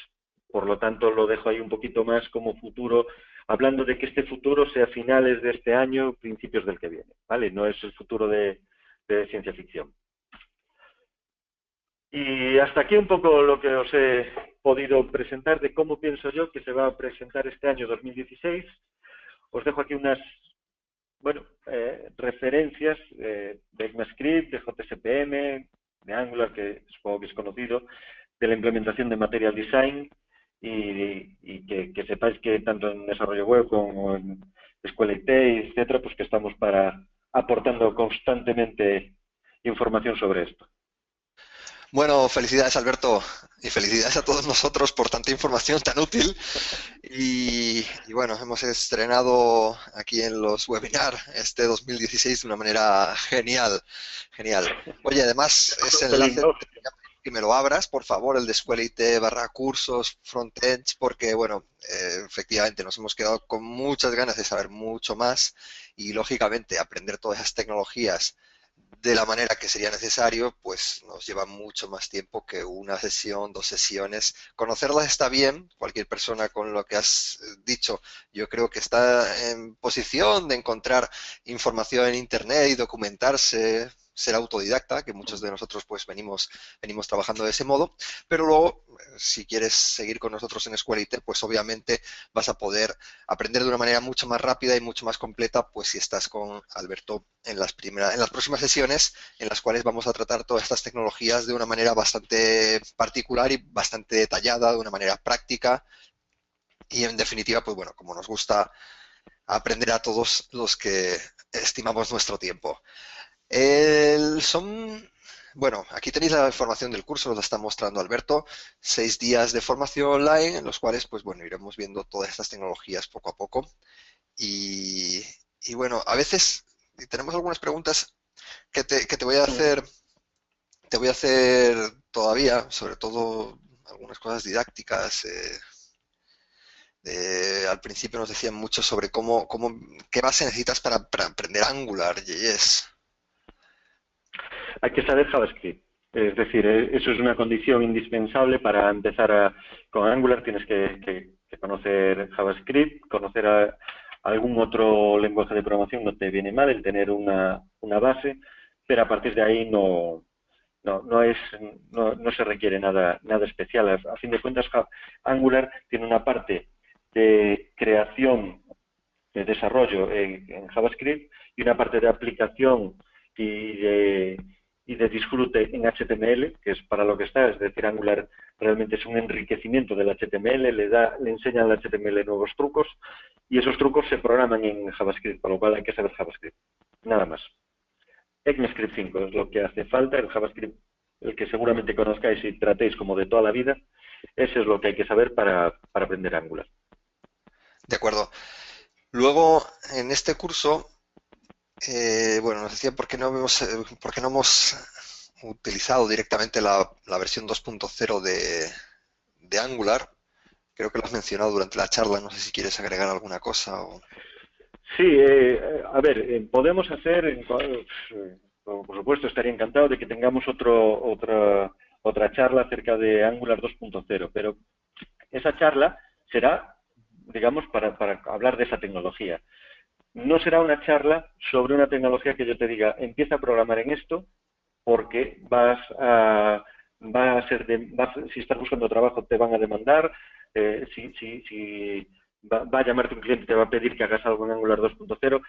Por lo tanto, lo dejo ahí un poquito más como futuro, hablando de que este futuro sea finales de este año, principios del que viene, ¿vale? No es el futuro de ciencia ficción. Y hasta aquí un poco lo que os he podido presentar de cómo pienso yo que se va a presentar este año 2016. Os dejo aquí unas, bueno, referencias de ECMAScript, de JSPM, de Angular, que supongo que es conocido, de la implementación de Material Design, y que sepáis que tanto en desarrollo web como en Escuela IT, etcétera, pues que estamos aportando constantemente información sobre esto. Bueno, felicidades Alberto, y felicidades a todos nosotros por tanta información tan útil. Y bueno, hemos estrenado aquí en los webinars este 2016 de una manera genial, genial. Oye, además, ese enlace que me lo abras, por favor, el de Escuela IT/cursos, frontends, porque bueno, efectivamente nos hemos quedado con muchas ganas de saber mucho más, y lógicamente aprender todas esas tecnologías de la manera que sería necesario, pues nos lleva mucho más tiempo que una sesión, 2 sesiones. Conocerlas está bien, cualquier persona con lo que has dicho, yo creo que está en posición de encontrar información en Internet y documentarse, ser autodidacta, que muchos de nosotros pues venimos trabajando de ese modo, pero luego, si quieres seguir con nosotros en Escuelite, pues obviamente vas a poder aprender de una manera mucho más rápida y mucho más completa, pues si estás con Alberto en las próximas sesiones, en las cuales vamos a tratar todas estas tecnologías de una manera bastante particular y bastante detallada, de una manera práctica, y en definitiva, pues bueno, como nos gusta aprender a todos los que estimamos nuestro tiempo. Son Bueno, aquí tenéis la información del curso, nos la está mostrando Alberto. 6 días de formación online en los cuales, pues bueno, iremos viendo todas estas tecnologías poco a poco. Y, y bueno, a veces tenemos algunas preguntas que Mm. te voy a hacer todavía, sobre todo algunas cosas didácticas. Al principio nos decían mucho sobre qué base necesitas para aprender Angular, JS. Hay que saber JavaScript. Es decir, eso es una condición indispensable para empezar con Angular. Tienes que conocer JavaScript, conocer algún otro lenguaje de programación no te viene mal, el tener una base, pero a partir de ahí no se requiere nada especial. A fin de cuentas, Angular tiene una parte de creación, de desarrollo en JavaScript y una parte de aplicación y de, y de disfrute en HTML, que es para lo que está. Es decir, Angular realmente es un enriquecimiento del HTML, le enseña al HTML nuevos trucos y esos trucos se programan en JavaScript, por lo cual hay que saber JavaScript. Nada más. ECMAScript 5 es lo que hace falta, el JavaScript, el que seguramente conozcáis y tratéis como de toda la vida, ese es lo que hay que saber para aprender Angular. De acuerdo. Luego, en este curso, bueno, nos decían por qué no hemos utilizado directamente la versión 2.0 de Angular. Creo que lo has mencionado durante la charla, no sé si quieres agregar alguna cosa o... Sí, a ver, podemos hacer, por supuesto, estaría encantado de que tengamos otra charla acerca de Angular 2.0, pero esa charla será, digamos, para hablar de esa tecnología. No será una charla sobre una tecnología que yo te diga, empieza a programar en esto porque va a ser si estás buscando trabajo te van a demandar, si va a llamarte un cliente y te va a pedir que hagas algo en Angular 2.0.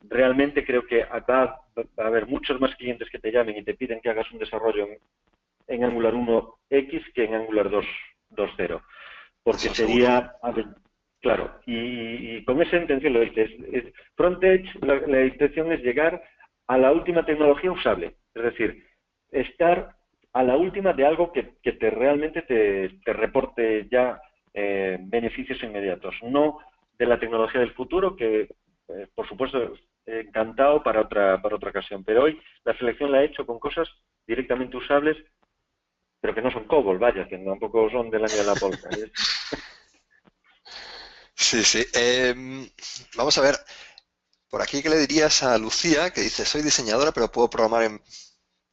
Realmente creo que va a haber muchos más clientes que te llamen y te piden que hagas un desarrollo en Angular 1X que en Angular 2.0, porque Eso seguro. sería, claro, y con esa intención lo dices, FrontEdge, la intención es llegar a la última tecnología usable, es decir, estar a la última de algo que realmente te reporte ya beneficios inmediatos, no de la tecnología del futuro, que por supuesto encantado para otra ocasión, pero hoy la selección la he hecho con cosas directamente usables, pero que no son COBOL, vaya, que tampoco son del año de la polca. Sí, sí. Vamos a ver, por aquí, ¿qué le dirías a Lucía? Que dice, soy diseñadora, pero puedo programar en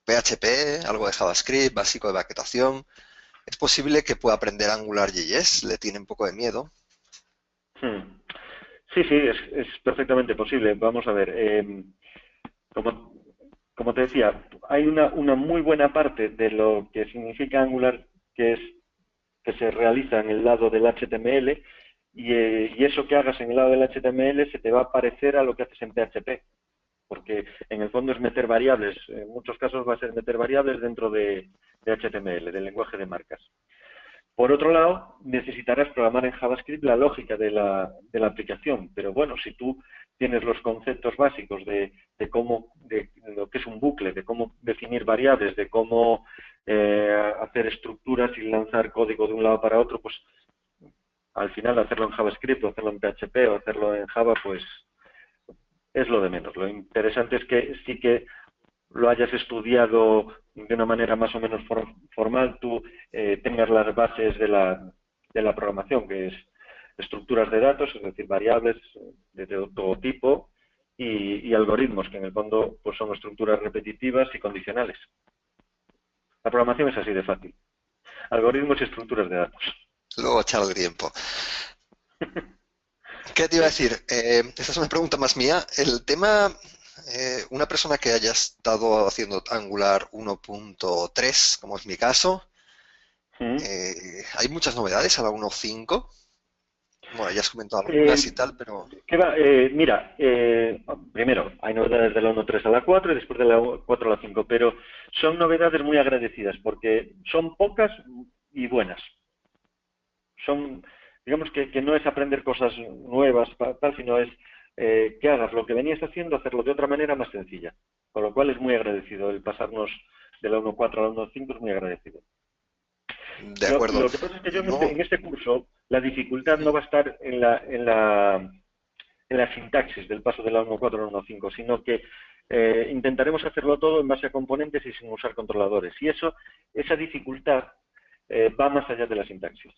PHP, algo de JavaScript, básico de maquetación. ¿Es posible que pueda aprender AngularJS? Le tiene un poco de miedo. Hmm. Sí, sí, es perfectamente posible. Vamos a ver, como, como te decía, hay una muy buena parte de lo que significa Angular que es que se realiza en el lado del HTML y eso que hagas en el lado del HTML se te va a parecer a lo que haces en PHP, porque en el fondo es meter variables, en muchos casos va a ser meter variables dentro de HTML, del lenguaje de marcas. Por otro lado, necesitarás programar en JavaScript la lógica de la aplicación, pero bueno, si tú tienes los conceptos básicos de lo que es un bucle, de cómo definir variables, de cómo hacer estructuras y lanzar código de un lado para otro, pues al final hacerlo en JavaScript o hacerlo en PHP o hacerlo en Java, pues es lo de menos. Lo interesante es que sí que lo hayas estudiado de una manera más o menos formal, tú tengas las bases de la programación, que es estructuras de datos, es decir, variables de todo tipo, y algoritmos, que en el fondo pues son estructuras repetitivas y condicionales. La programación es así de fácil. Algoritmos y estructuras de datos. Luego echar el tiempo. ¿Qué te iba a Sí. decir? Esta es una pregunta más mía. El tema, una persona que haya estado haciendo Angular 1.3, como es mi caso, Mm. hay muchas novedades a la 1.5. Bueno, ya has comentado algunas y Eh, tal, pero Mira, primero, hay novedades de la 1.3 a la 4 y después de la 4 a la 5, pero son novedades muy agradecidas porque son pocas y buenas. Son, digamos que no es aprender cosas nuevas, tal, sino es que hagas lo que venías haciendo, hacerlo de otra manera más sencilla. Con lo cual es muy agradecido el pasarnos de la 1.4 a la 1.5 es muy agradecido. De acuerdo. Lo que pasa es que yo No, en este curso la dificultad no va a estar en la sintaxis del paso de la 1.4 a la 1.5, sino que intentaremos hacerlo todo en base a componentes y sin usar controladores. Y esa dificultad va más allá de la sintaxis.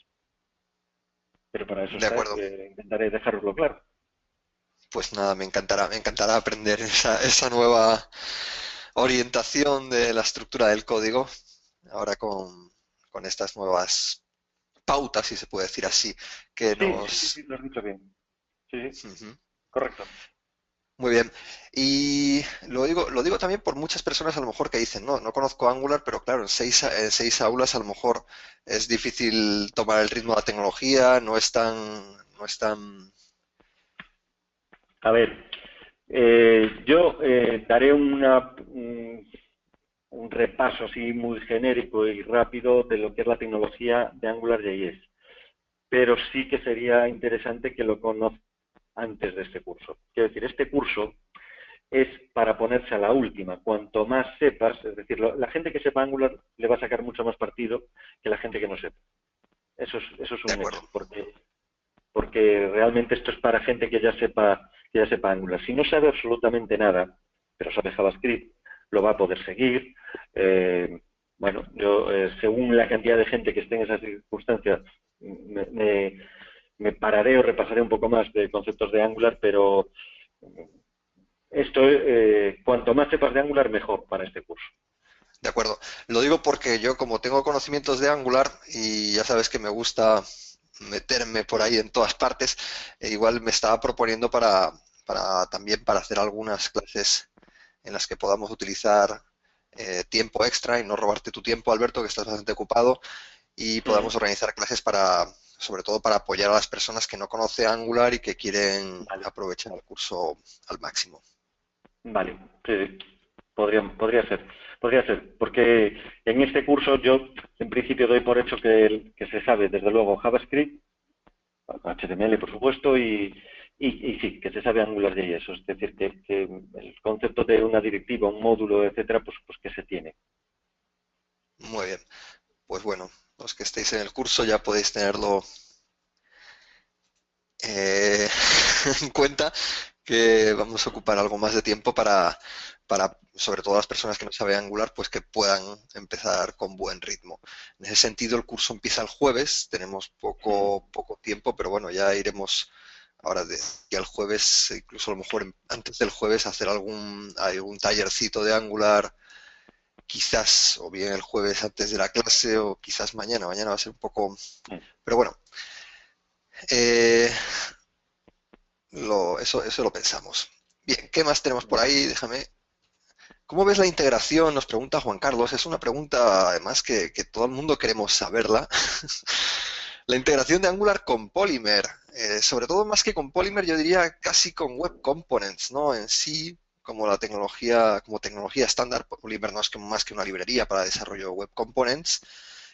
Pero para eso de está, acuerdo. intentaré dejaroslo claro. Pues nada, me encantará aprender esa nueva orientación de la estructura del código, ahora con estas nuevas pautas, si se puede decir así, que Sí, sí, sí, sí, nos... lo has dicho bien. Sí, sí, Ujú. correcto. Muy bien. Y lo digo también por muchas personas a lo mejor que dicen, no, no conozco Angular, pero claro, en seis aulas a lo mejor es difícil tomar el ritmo de la tecnología, no es tan... A ver, yo daré un repaso así muy genérico y rápido de lo que es la tecnología de AngularJS, pero sí que sería interesante que lo conozcan antes de este curso. Quiero decir, este curso es para ponerse a la última. Cuanto más sepas, es decir, la gente que sepa Angular le va a sacar mucho más partido que la gente que no sepa. Eso es De un hecho, acuerdo, porque realmente esto es para gente que ya sepa Angular. Si no sabe absolutamente nada, pero sabe JavaScript, lo va a poder seguir. Eh, bueno, yo, según la cantidad de gente que esté en esas circunstancias, me pararé o repasaré un poco más de conceptos de Angular, pero esto, cuanto más sepas de Angular, mejor para este curso. de acuerdo. Lo digo porque yo como tengo conocimientos de Angular y ya sabes que me gusta meterme por ahí en todas partes, igual me estaba proponiendo también para hacer algunas clases en las que podamos utilizar tiempo extra y no robarte tu tiempo, Alberto, que estás bastante ocupado, y podamos Mm, organizar clases sobre todo para apoyar a las personas que no conocen Angular y que quieren vale, aprovechar el curso al máximo. vale, sí, podría ser, porque en este curso yo en principio doy por hecho que se sabe desde luego JavaScript, HTML por supuesto, y sí, que se sabe AngularJS, es decir, que el concepto de una directiva, un módulo, etcétera, pues que se tiene. Muy bien. Pues bueno, los que estéis en el curso ya podéis tenerlo eh, en cuenta que vamos a ocupar algo más de tiempo para, sobre todo las personas que no saben Angular, pues que puedan empezar con buen ritmo. En ese sentido, el curso empieza el jueves, tenemos Mm, poco tiempo, pero bueno, ya iremos ahora de aquí al jueves, incluso a lo mejor antes del jueves, hacer algún tallercito de Angular, quizás, o bien el jueves antes de la clase, o quizás mañana. Mañana va a ser un poco... mm. Pero bueno, eh, eso lo pensamos. Bien, ¿qué más tenemos por Vale. ahí? Déjame. ¿Cómo ves la integración? Nos pregunta Juan Carlos. Es una pregunta, además, que todo el mundo queremos saberla. La integración de Angular con Polymer. Sobre todo, más que con Polymer, yo diría casi con Web Components, ¿no? En sí, como tecnología estándar, Polymer no es más que una librería para desarrollo de Web Components.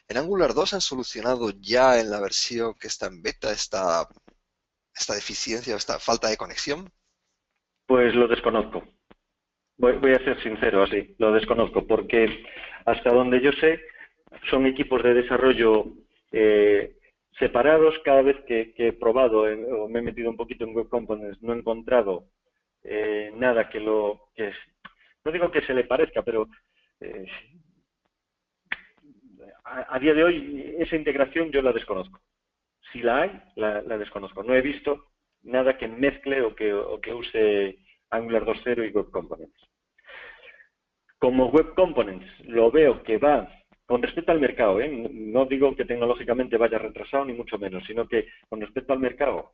En Angular 2 han solucionado ya en la versión que está en beta esta deficiencia, esta falta de conexión. Pues lo desconozco. Voy a ser sincero así, lo desconozco, porque hasta donde yo sé, son equipos de desarrollo eh, separados. Cada vez que he probado o me he metido un poquito en Web Components, no he encontrado nada no digo que se le parezca, pero eh, a día de hoy esa integración yo la desconozco. Si la hay, la desconozco. No he visto nada que mezcle o que use Angular 2.0 y Web Components. Como Web Components lo veo que va con respecto al mercado, no digo que tecnológicamente vaya retrasado ni mucho menos, sino que con respecto al mercado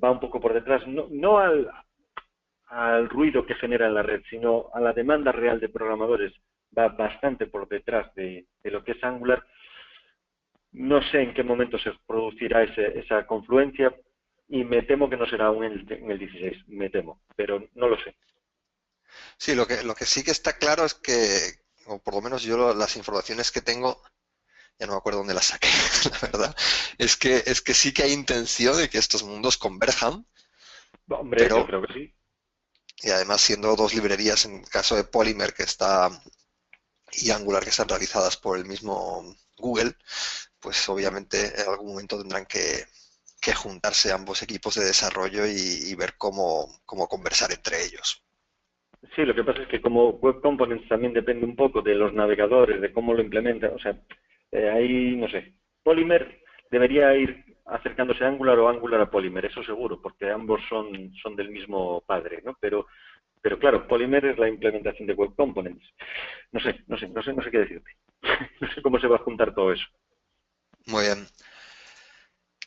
va un poco por detrás, no al ruido que genera en la red, sino a la demanda real de programadores, va bastante por detrás de lo que es Angular. No sé en qué momento se producirá esa confluencia y me temo que no será aún en el 16, me temo, pero no lo sé. Sí, lo que sí que está claro es que, o por lo menos yo las informaciones que tengo, ya no me acuerdo dónde las saqué, la verdad, es que sí que hay intención de que estos mundos converjan, Hombre, yo pero, creo que sí. y además siendo dos librerías, en el caso de Polymer, que está y Angular que están realizadas por el mismo Google, pues obviamente en algún momento tendrán que juntarse ambos equipos de desarrollo y ver cómo conversar entre ellos. Sí, lo que pasa es que como Web Components también depende un poco de los navegadores, de cómo lo implementan, o sea, ahí, no sé, Polymer debería ir acercándose a Angular o Angular a Polymer, eso seguro, porque ambos son del mismo padre, ¿no? Pero claro, Polymer es la implementación de Web Components. No sé qué decirte. No sé cómo se va a juntar todo eso. Muy bien.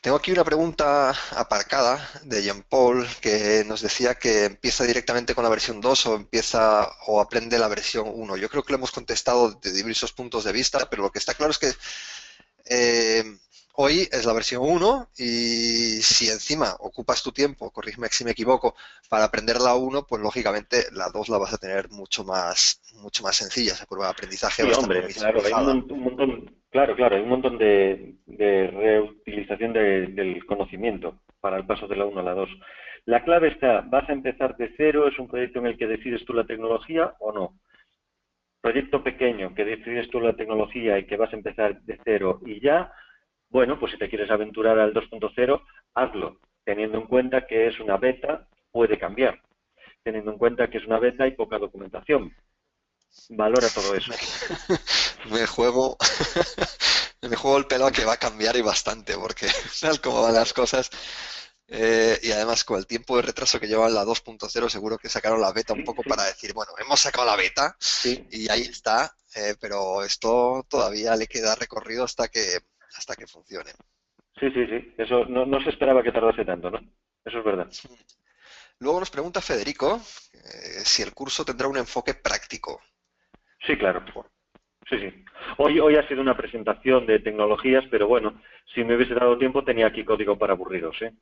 Tengo aquí una pregunta aparcada de Jean Paul que nos decía que empieza directamente con la versión 2 o empieza o aprende la versión 1. Yo creo que lo hemos contestado de diversos puntos de vista, pero lo que está claro es que eh, hoy es la versión 1 y si encima ocupas tu tiempo, corrígeme si me equivoco, para aprender la 1, pues lógicamente la 2 la vas a tener mucho más sencilla. Esa curva de aprendizaje va Sí, a estar hombre, muy claro, hay un, fijada. un montón, claro, hay un montón de reutilización del conocimiento para el paso de la 1 a la 2. La clave está, ¿vas a empezar de cero? ¿Es un proyecto en el que decides tú la tecnología o no? Proyecto pequeño que decides tú la tecnología y que vas a empezar de cero y ya, bueno, pues si te quieres aventurar al 2.0, hazlo, teniendo en cuenta que es una beta, puede cambiar, teniendo en cuenta que es una beta y poca documentación. Valora todo eso. Me juego, me juego el pelo a que va a cambiar y bastante, porque tal como van las Claro. cosas, y además con el tiempo de retraso que llevan la 2.0, seguro que sacaron la beta un Sí, poco para sí, decir, bueno, hemos sacado la beta sí, y ahí está, pero esto todavía le queda recorrido hasta que funcione. sí. Eso no se esperaba que tardase tanto, ¿no? Eso es verdad. Luego nos pregunta Federico si el curso tendrá un enfoque práctico. Sí, claro. Sí. Hoy ha sido una presentación de tecnologías, pero bueno, si me hubiese dado tiempo tenía aquí código para aburriros, ¿eh?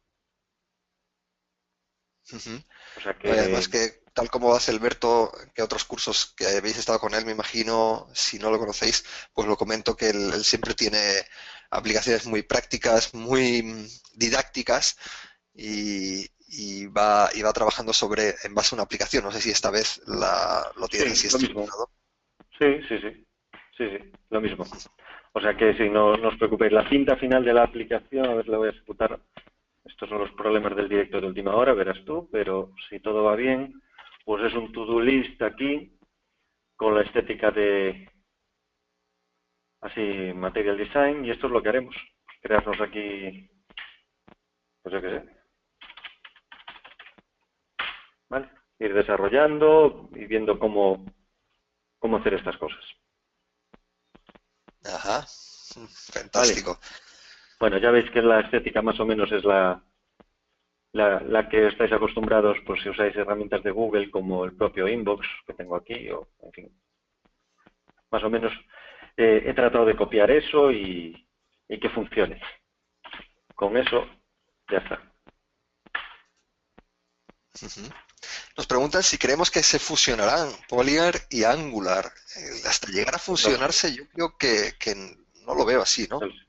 Ujú. O sea No, y además que que, tal como hace Alberto, que otros cursos que habéis estado con él, me imagino, si no lo conocéis, pues lo comento que él siempre tiene aplicaciones muy prácticas, muy didácticas y va trabajando en base a una aplicación. No sé si esta vez lo tienes sí, así lo mismo. estructurado. Sí, lo mismo. O sea que si no os preocupéis, la cinta final de la aplicación, a ver, la voy a ejecutar. Estos son los problemas del directo de última hora, verás tú, pero si todo va bien, pues es un to-do list aquí con la estética de así material design y esto es lo que haremos. Crearnos aquí, pues yo qué sé, ¿vale? Ir desarrollando y viendo cómo hacer estas cosas. Ajá, ¿Vale? fantástico. Bueno, ya veis que la estética más o menos es la que estáis acostumbrados, pues si usáis herramientas de Google como el propio Inbox que tengo aquí, o en fin, más o menos he tratado de copiar eso y que funcione. Con eso ya está. Ujú. Nos preguntan si creemos que se fusionarán Polymer y Angular. Hasta llegar a No lo sé, fusionarse, yo creo que no lo veo así, ¿no? no lo sé.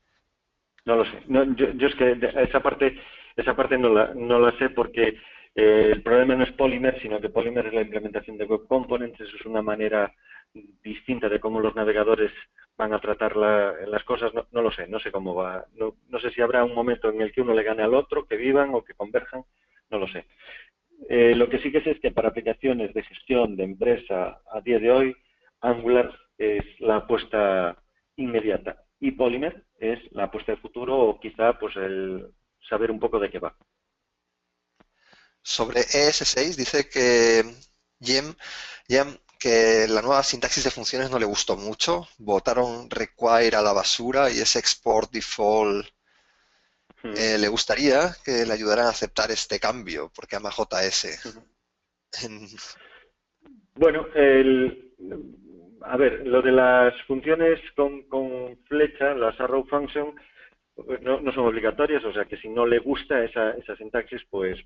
No lo sé. No, yo es que esa parte no la sé porque el problema no es Polymer, sino que Polymer es la implementación de Web Components. Eso es una manera distinta de cómo los navegadores van a tratar las cosas. No lo sé, no sé cómo va. No sé si habrá un momento en el que uno le gane al otro, que vivan o que converjan. No lo sé. Lo que sí que sé es que para aplicaciones de gestión de empresa a día de hoy, Angular es la apuesta inmediata y Polymer es la apuesta de futuro o quizá pues el saber un poco de qué va. Sobre ES6 dice que Jem, que la nueva sintaxis de funciones no le gustó mucho. Botaron require a la basura y ese export default Mm. le gustaría que le ayudaran a aceptar este cambio, porque ama JS. Bueno, a ver, lo de las funciones con flecha, las arrow function, pues no son obligatorias, o sea que si no le gusta esa sintaxis, pues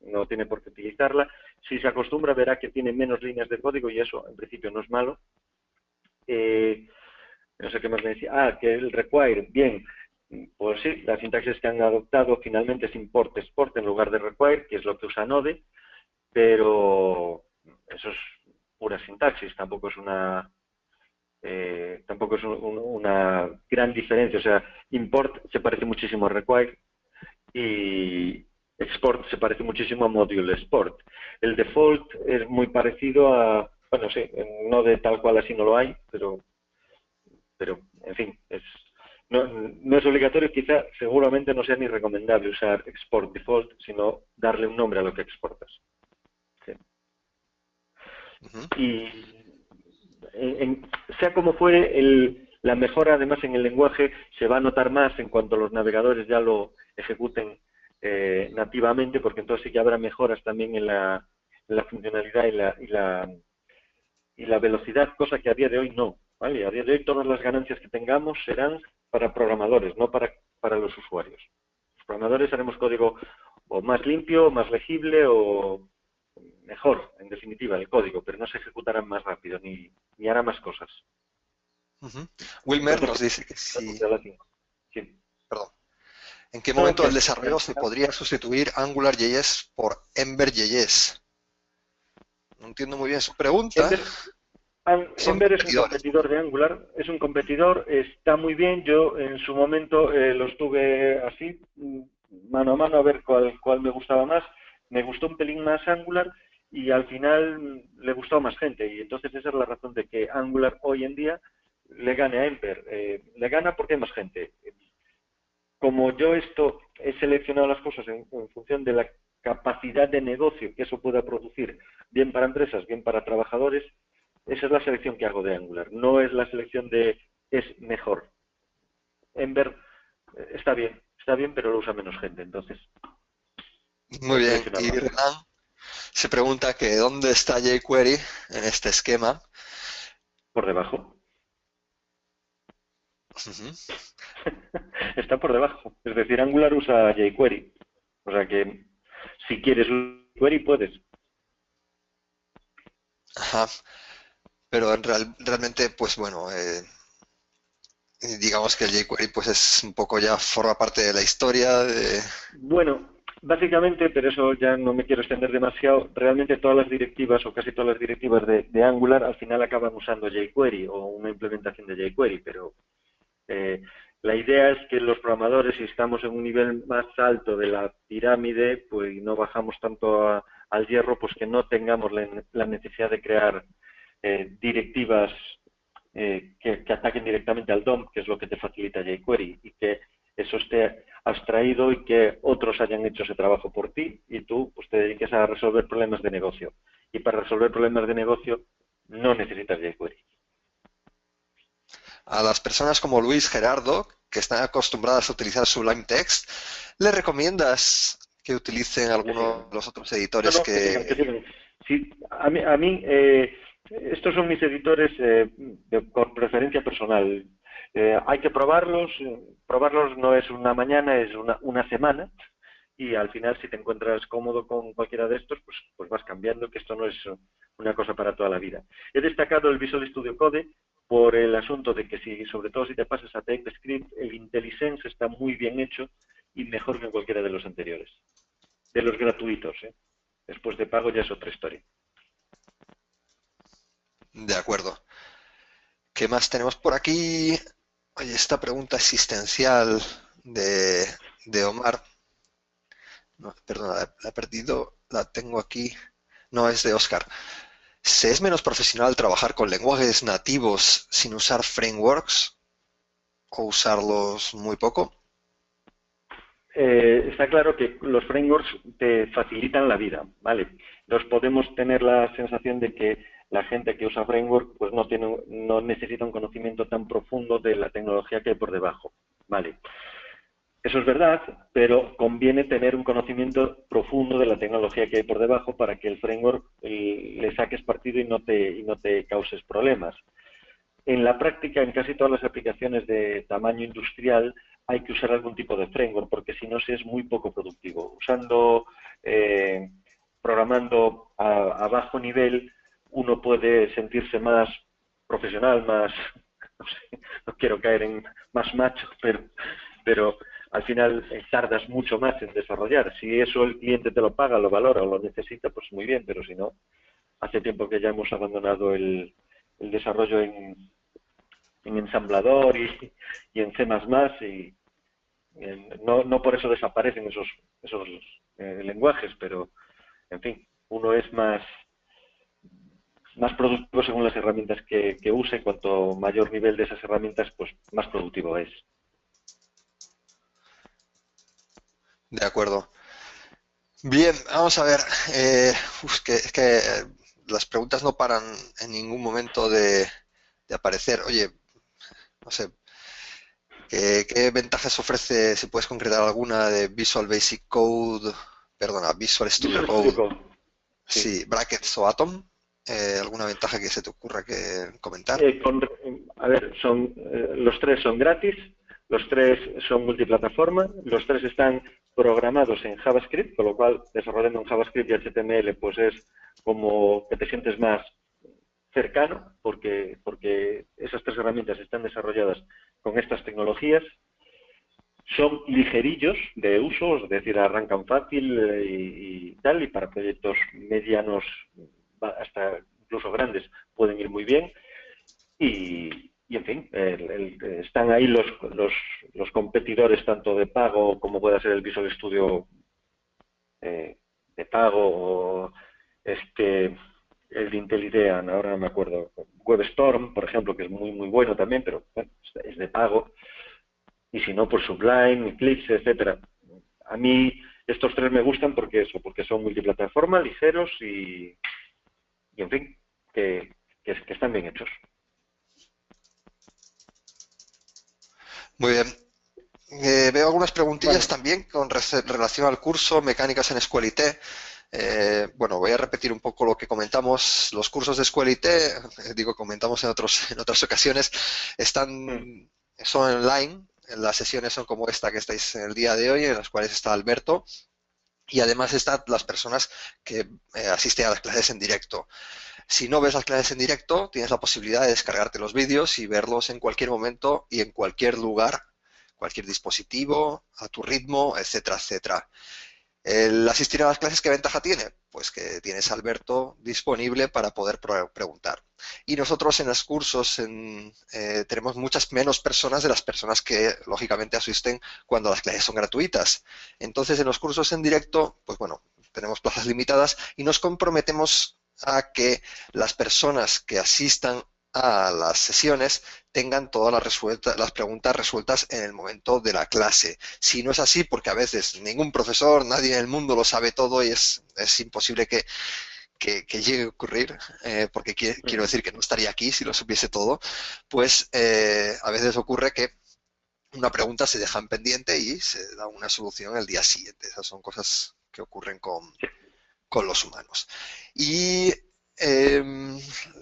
no tiene por qué utilizarla. Si se acostumbra, verá que tiene menos líneas de código y eso en principio no es malo. Eh, no sé qué más me decía. Que el require, bien, pues sí, la sintaxis que han adoptado finalmente es import export en lugar de require, que es lo que usa Node, pero eso es pura sintaxis, tampoco es tampoco es una gran diferencia. O sea, import se parece muchísimo a require y export se parece muchísimo a module export. El default es muy parecido a, bueno, sí, no de tal cual así no lo hay, pero en fin, no es obligatorio, quizá seguramente no sea ni recomendable usar export default, sino darle un nombre a lo que exportas. Sí. Y sea como fuere, la mejora además en el lenguaje se va a notar más en cuanto los navegadores ya lo ejecuten nativamente, porque entonces sí que habrá mejoras también en la funcionalidad y la velocidad, cosa que a día de hoy no. ¿Vale? A día de hoy todas las ganancias que tengamos serán para programadores, no para los usuarios. Los programadores haremos código o más limpio, más legible o mejor, en definitiva, el código, pero no se ejecutará más rápido ni hará más cosas. Wilmer Entonces, nos dice que sí. Sí. Perdón. ¿En qué No, momento del que desarrollo se podría sustituir AngularJS por EmberJS? No entiendo muy bien su pregunta. Son Ember es un competidores. competidor de Angular, es un competidor, está muy bien. Yo en su momento lo estuve así, mano a mano, a ver cuál me gustaba más. Me gustó un pelín más Angular y al final le gustó a más gente. Y entonces esa es la razón de que Angular hoy en día le gane a Ember. Le gana porque hay más gente. Como yo he seleccionado las cosas en función de la capacidad de negocio que eso pueda producir, bien para empresas, bien para trabajadores, esa es la selección que hago de Angular. No es la selección de es mejor. Ember está bien, pero lo usa menos gente, entonces Muy he bien. seleccionado Y Angular. Renan se pregunta que dónde está jQuery en este esquema. Por debajo. Ujú. Está por debajo. Es decir, Angular usa jQuery. O sea que si quieres jQuery puedes. Ajá. Pero realmente, pues bueno, digamos que el jQuery pues es un poco ya forma parte de la historia de... Bueno, básicamente, pero eso ya no me quiero extender demasiado, realmente todas las directivas o casi todas las directivas de Angular al final acaban usando jQuery o una implementación de jQuery, pero eh, la idea es que los programadores, si estamos en un nivel más alto de la pirámide, pues y no bajamos tanto al hierro, pues que no tengamos la necesidad de crear directivas que ataquen directamente al DOM, que es lo que te facilita jQuery, y que eso esté abstraído y que otros hayan hecho ese trabajo por ti y tú pues, te dediques a resolver problemas de negocio. Y para resolver problemas de negocio no necesitas jQuery. A las personas como Luis Gerardo, que están acostumbradas a utilizar Sublime Text, ¿le recomiendas que utilicen Que alguno sigan. de los otros No, editores no, que sigan, que... que sigan. Sí, a mí estos son mis editores por preferencia personal. Hay que probarlos. Probarlos no es una mañana, es una semana. Y al final, si te encuentras cómodo con cualquiera de estos, pues vas cambiando, que esto no es una cosa para toda la vida. He destacado el Visual Studio Code por el asunto de que, si, sobre todo si te pasas a TypeScript, el IntelliSense está muy bien hecho y mejor que en cualquiera de los anteriores. De los gratuitos, ¿eh? Después de pago ya es otra historia. De acuerdo. ¿Qué más tenemos por aquí? Oye, esta pregunta existencial de Omar. No, perdona, la he perdido, la tengo aquí. No, es de Oscar. ¿Se es menos profesional trabajar con lenguajes nativos sin usar frameworks o usarlos muy poco? Está claro que los frameworks te facilitan la vida, ¿vale? Entonces podemos tener la sensación de que la gente que usa framework pues no necesita un conocimiento tan profundo de la tecnología que hay por debajo, ¿vale? Eso es verdad, pero conviene tener un conocimiento profundo de la tecnología que hay por debajo para que el framework le saques partido y no te causes problemas. En la práctica, en casi todas las aplicaciones de tamaño industrial, hay que usar algún tipo de framework, porque si no se es muy poco productivo. Eh, Programando a bajo nivel, uno puede sentirse más profesional, más, no sé, no quiero caer en más macho, pero al final tardas mucho más en desarrollar. Si eso el cliente te lo paga, lo valora o lo necesita, pues muy bien, pero si no, hace tiempo que ya hemos abandonado el desarrollo ensamblador y en C++, y no por eso desaparecen esos lenguajes, pero, en fin, uno es más productivo según las herramientas que use. Cuanto mayor nivel de esas herramientas, pues más productivo es. De acuerdo. Bien, vamos a ver. Es que las preguntas no paran en ningún momento de aparecer. Oye, no sé, ¿qué ventajas ofrece, si puedes concretar alguna, de Visual Basic Code, perdona, Visual Studio Visual Studio Code, Code, sí. sí, Brackets o Atom? ¿Alguna ventaja que se te ocurra que comentar? A ver, los tres son gratis, los tres son multiplataforma, los tres están programados en JavaScript, con lo cual desarrollando en JavaScript y HTML pues es como que te sientes más cercano, porque esas tres herramientas están desarrolladas con estas tecnologías. Son ligerillos de uso, es decir, arrancan fácil y tal, y para proyectos medianos hasta incluso grandes pueden ir muy bien. Y en fin, están ahí los competidores tanto de pago como pueda ser el Visual Studio de pago, o el de IntelliDEA, ahora no me acuerdo, WebStorm, por ejemplo, que es muy bueno también, pero bueno, es de pago. Y si no, pues Sublime, Eclipse, etcétera. A mí estos tres me gustan porque son multiplataforma, ligeros y en fin, que están bien hechos. Muy bien. Veo algunas preguntillas Vale. también con relación al curso Mecánicas en Escuelité. Bueno, voy a repetir un poco lo que comentamos. Los cursos de Escuelité, comentamos en otras ocasiones, Mm. son online. Las sesiones son como esta que estáis en el día de hoy, en las cuales está Alberto. Y además están las personas que asisten a las clases en directo. Si no ves las clases en directo, tienes la posibilidad de descargarte los vídeos y verlos en cualquier momento y en cualquier lugar, cualquier dispositivo, a tu ritmo, etcétera, etcétera. El asistir a las clases, ¿qué ventaja tiene? Pues que tienes a Alberto disponible para poder preguntar. Y nosotros en los cursos tenemos muchas menos personas de las personas que lógicamente asisten cuando las clases son gratuitas. Entonces en los cursos en directo, pues bueno, tenemos plazas limitadas y nos comprometemos a que las personas que asistan a las sesiones tengan todas las preguntas resueltas en el momento de la clase. Si no es así, porque a veces ningún profesor, nadie en el mundo lo sabe todo y es imposible que llegue a ocurrir, porque quiero decir que no estaría aquí si lo supiese todo, pues a veces ocurre que una pregunta se deja en pendiente y se da una solución el día siguiente. Esas son cosas que ocurren con los humanos. Y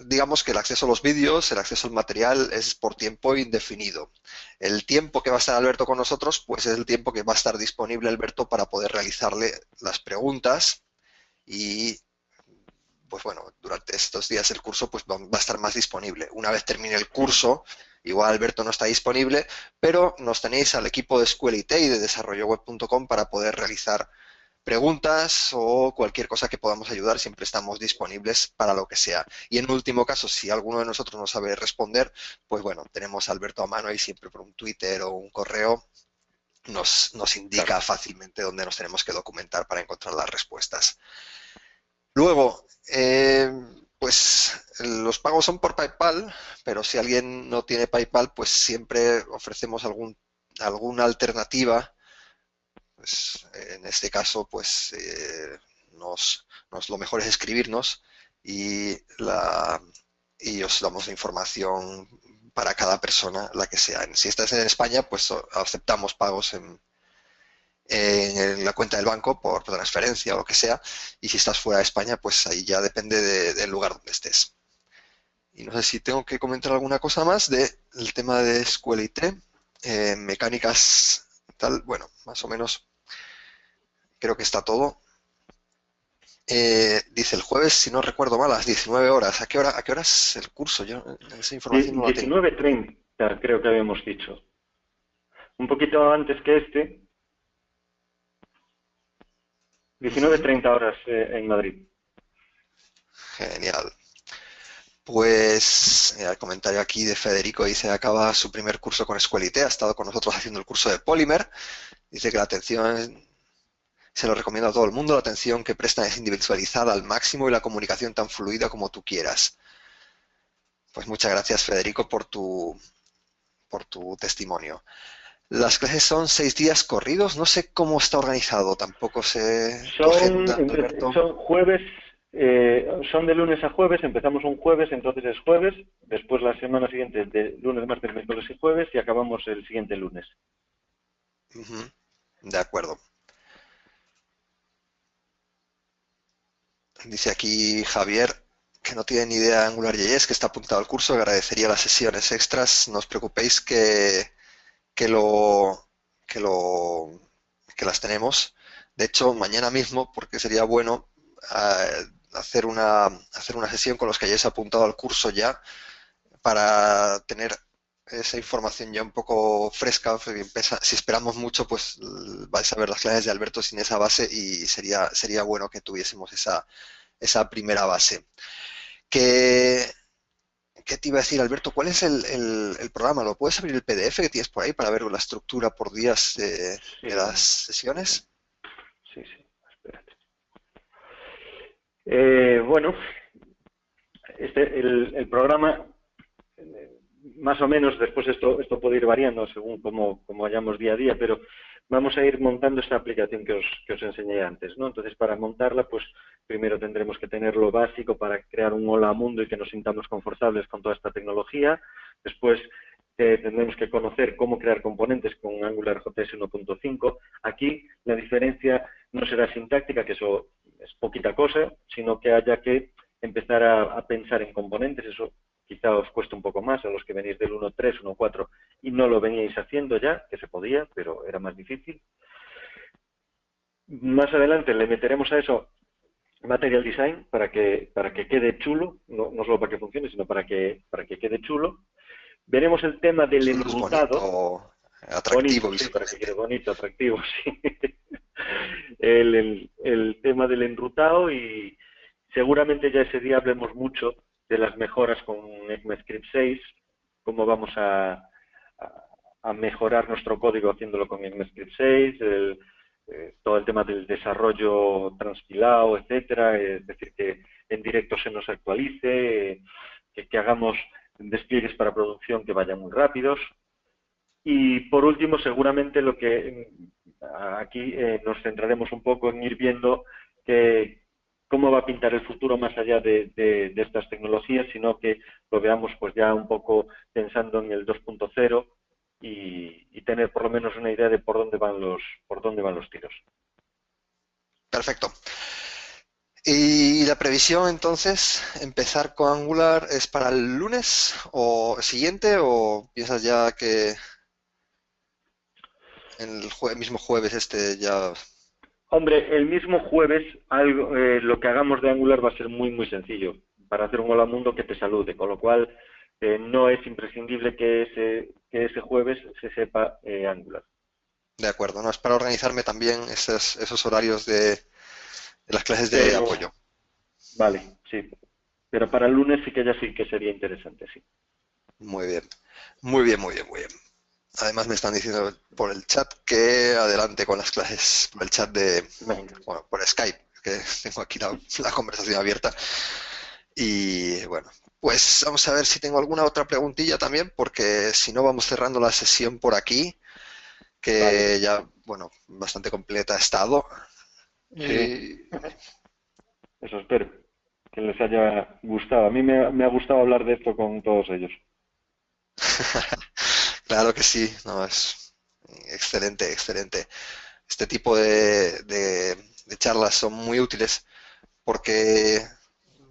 digamos que el acceso a los vídeos, el acceso al material es por tiempo indefinido. El tiempo que va a estar Alberto con nosotros, pues es el tiempo que va a estar disponible Alberto para poder realizarle las preguntas y pues bueno, durante estos días el curso pues va a estar más disponible. Una vez termine el curso, igual Alberto no está disponible, pero nos tenéis al equipo de Escuela IT y de desarrolloweb.com para poder realizar preguntas o cualquier cosa que podamos ayudar, siempre estamos disponibles para lo que sea. Y en último caso, si alguno de nosotros no sabe responder, pues bueno, tenemos a Alberto a mano y siempre por un Twitter o un correo nos Claro. indica fácilmente dónde nos tenemos que documentar para encontrar las respuestas. Luego, pues los pagos son por PayPal, pero si alguien no tiene PayPal, pues siempre ofrecemos alguna alternativa. Pues, en este caso, pues lo mejor es escribirnos y, y os damos la información para cada persona, la que sea. Si estás en España, pues aceptamos pagos en la cuenta del banco por transferencia o lo que sea. Y si estás fuera de España, pues ahí ya depende del lugar donde estés. Y no sé si tengo que comentar alguna cosa más del tema de escuela IT, mecánicas, tal. Bueno, más o menos creo que está todo. Dice el jueves, si no recuerdo mal, a las 19 horas. ¿A qué hora es el curso? Yo esa información no la tengo. 19:30 creo que habíamos dicho. Un poquito antes que 19:30 horas en Madrid. Genial. Pues el comentario aquí de Federico dice, acaba su primer curso con Escuelite, ha estado con nosotros haciendo el curso de Polymer. Dice que la atención, se lo recomiendo a todo el mundo, la atención que prestan es individualizada al máximo y la comunicación tan fluida como tú quieras. Pues muchas gracias, Federico, por tu testimonio. Las clases son 6 días corridos, no sé cómo está organizado, tampoco sé tu agenda, Alberto. Son jueves, son de lunes a jueves, empezamos un jueves, entonces es jueves, después la semana siguiente es de lunes, martes, miércoles y jueves y acabamos el siguiente lunes. Ujú, de acuerdo. Dice aquí Javier que no tiene ni idea de AngularJS, que está apuntado al curso, agradecería las sesiones extras, no os preocupéis que lo, que lo, que las tenemos. De hecho, mañana mismo, porque sería bueno hacer una sesión con los que hayáis apuntado al curso ya, para tener esa información ya un poco fresca. Si esperamos mucho, pues vais a ver las clases de Alberto sin esa base y sería bueno que tuviésemos esa primera base. ¿Qué, qué te iba a decir, Alberto? ¿Cuál es el programa? ¿Lo puedes abrir el PDF que tienes por ahí para ver la estructura por días de las Sí, sesiones? sí, sí, espérate. Bueno, el programa, eh, más o menos, después esto puede ir variando según como vayamos día a día, pero vamos a ir montando esta aplicación que os enseñé antes, ¿no? Entonces, para montarla, pues primero tendremos que tener lo básico para crear un hola mundo y que nos sintamos confortables con toda esta tecnología. Después, tendremos que conocer cómo crear componentes con Angular JS 1.5. Aquí la diferencia no será sintáctica, que eso es poquita cosa, sino que haya que empezar a pensar en componentes. Eso quizá os cueste un poco más a los que venís del 1.3, 1.4 y no lo veníais haciendo ya, que se podía, pero era más difícil. Más adelante le meteremos a eso Material Design para que quede chulo, no solo para que funcione, sino para que quede chulo. Veremos el tema del Chulo es enrutado, bonito, atractivo bonito, sí, para que quede visualmente. bonito, atractivo, sí. El tema del enrutado y seguramente ya ese día hablemos mucho de las mejoras con ECMAScript 6, cómo vamos a mejorar nuestro código haciéndolo con ECMAScript 6, todo el tema del desarrollo transpilado, etcétera, es decir, que en directo se nos actualice, que hagamos despliegues para producción que vayan muy rápidos. Y por último, seguramente lo que aquí nos centraremos un poco en ir viendo que, cómo va a pintar el futuro más allá de estas tecnologías, sino que lo veamos pues ya un poco pensando en el 2.0 y tener por lo menos una idea de por dónde van los tiros. Perfecto. ¿Y la previsión entonces, empezar con Angular es para el lunes o siguiente o piensas ya que en el mismo jueves este ya... Hombre, el mismo jueves lo que hagamos de Angular va a ser muy, muy sencillo para hacer un hola mundo que te salude, con lo cual no es imprescindible que ese jueves se sepa Angular. De acuerdo, ¿no? Es para organizarme también esos horarios de las clases de Pero, apoyo. vale, sí. Pero para el lunes sí que ya sí que sería interesante, sí. Muy bien, muy bien, muy bien, muy bien. Además me están diciendo por el chat que adelante con las clases, por el chat Venga. bueno, por Skype, que tengo aquí la conversación abierta. Y bueno, pues vamos a ver si tengo alguna otra preguntilla también, porque si no vamos cerrando la sesión por aquí, Vale. que ya, bueno, bastante completa ha estado. Sí, Y... eso espero. Que les haya gustado. A mí me ha gustado hablar de esto con todos ellos. Claro que sí, no, es excelente, excelente. Este tipo de charlas son muy útiles porque,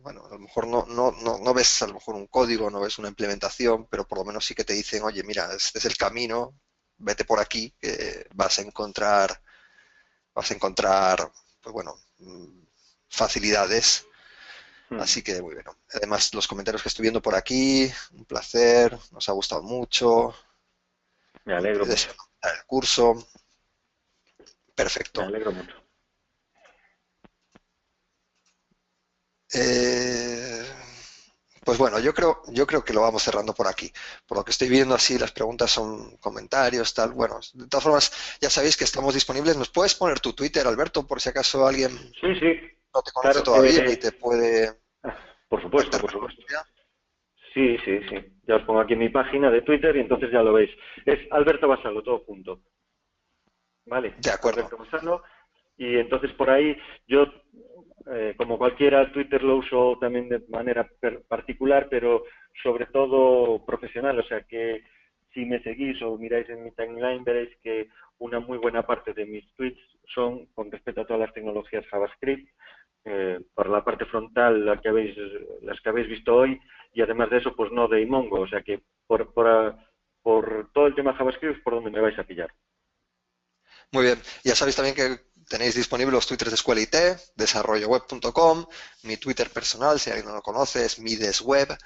bueno, a lo mejor no ves a lo mejor un código, no ves una implementación, pero por lo menos sí que te dicen, oye, mira, este es el camino, vete por aquí, que vas a encontrar, pues bueno, facilidades. Hmm. Así que muy bueno. Además, los comentarios que estoy viendo por aquí, un placer, nos ha gustado mucho, Me alegro mucho. deseo el curso, Me perfecto. alegro mucho. Eh, Pues bueno, yo creo que lo vamos cerrando por aquí. Por lo que estoy viendo así, las preguntas son comentarios, tal. Bueno, de todas formas, ya sabéis que estamos disponibles. ¿Nos puedes poner tu Twitter, Alberto, por si acaso alguien Sí, sí, no te conoce claro. todavía y te puede Por supuesto, contactar por mejor? supuesto. Sí, sí, sí. Ya os pongo aquí mi página de Twitter y entonces ya lo veis. Es Alberto Basalo, todo junto. ¿Vale? De acuerdo. Alberto Basalo. Y entonces por ahí yo, como cualquiera, Twitter lo uso también de manera particular, pero sobre todo profesional. O sea que si me seguís o miráis en mi timeline veréis que una muy buena parte de mis tweets son con respecto a todas las tecnologías JavaScript. Para la parte frontal las que habéis visto hoy, y además de eso pues Node y Mongo, o sea que por todo el tema JavaScript es por donde me vais a pillar. Muy bien. Ya sabéis también que tenéis disponibles los twitters de Escuela IT, desarrolloweb.com, mi Twitter personal, si alguien no lo conoce, es midesweb.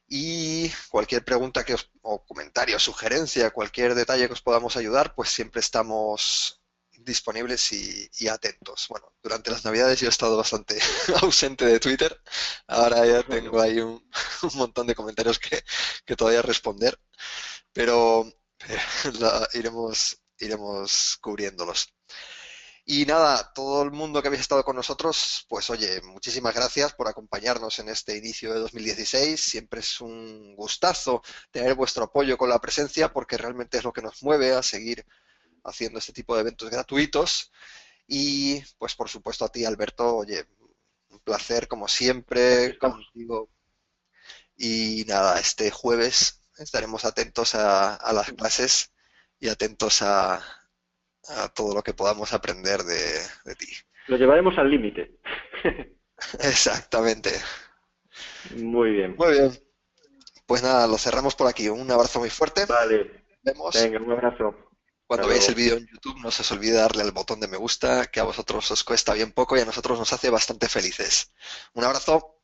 Y cualquier pregunta o comentario, sugerencia, cualquier detalle que os podamos ayudar, pues siempre estamos disponibles y atentos. Bueno, durante las Navidades yo he estado bastante ausente de Twitter. Ahora ya Bueno, tengo ahí un montón de comentarios que todavía responder, pero iremos cubriéndolos. Y nada, todo el mundo que habéis estado con nosotros, pues oye, muchísimas gracias por acompañarnos en este inicio de 2016. Siempre es un gustazo tener vuestro apoyo con la presencia porque realmente es lo que nos mueve a seguir haciendo este tipo de eventos gratuitos. Y pues por supuesto a ti, Alberto, oye, un placer como aquí siempre estamos. contigo. Y nada, este jueves estaremos atentos a las clases y atentos a todo lo que podamos aprender de ti. Lo llevaremos al límite. Exactamente. Muy bien. Muy bien. Pues nada, lo cerramos por aquí. Un abrazo muy fuerte. Vale. Nos vemos. Venga, un abrazo. Hasta Cuando veáis el luego. vídeo en YouTube, no se os olvide darle al botón de me gusta, que a vosotros os cuesta bien poco y a nosotros nos hace bastante felices. Un abrazo.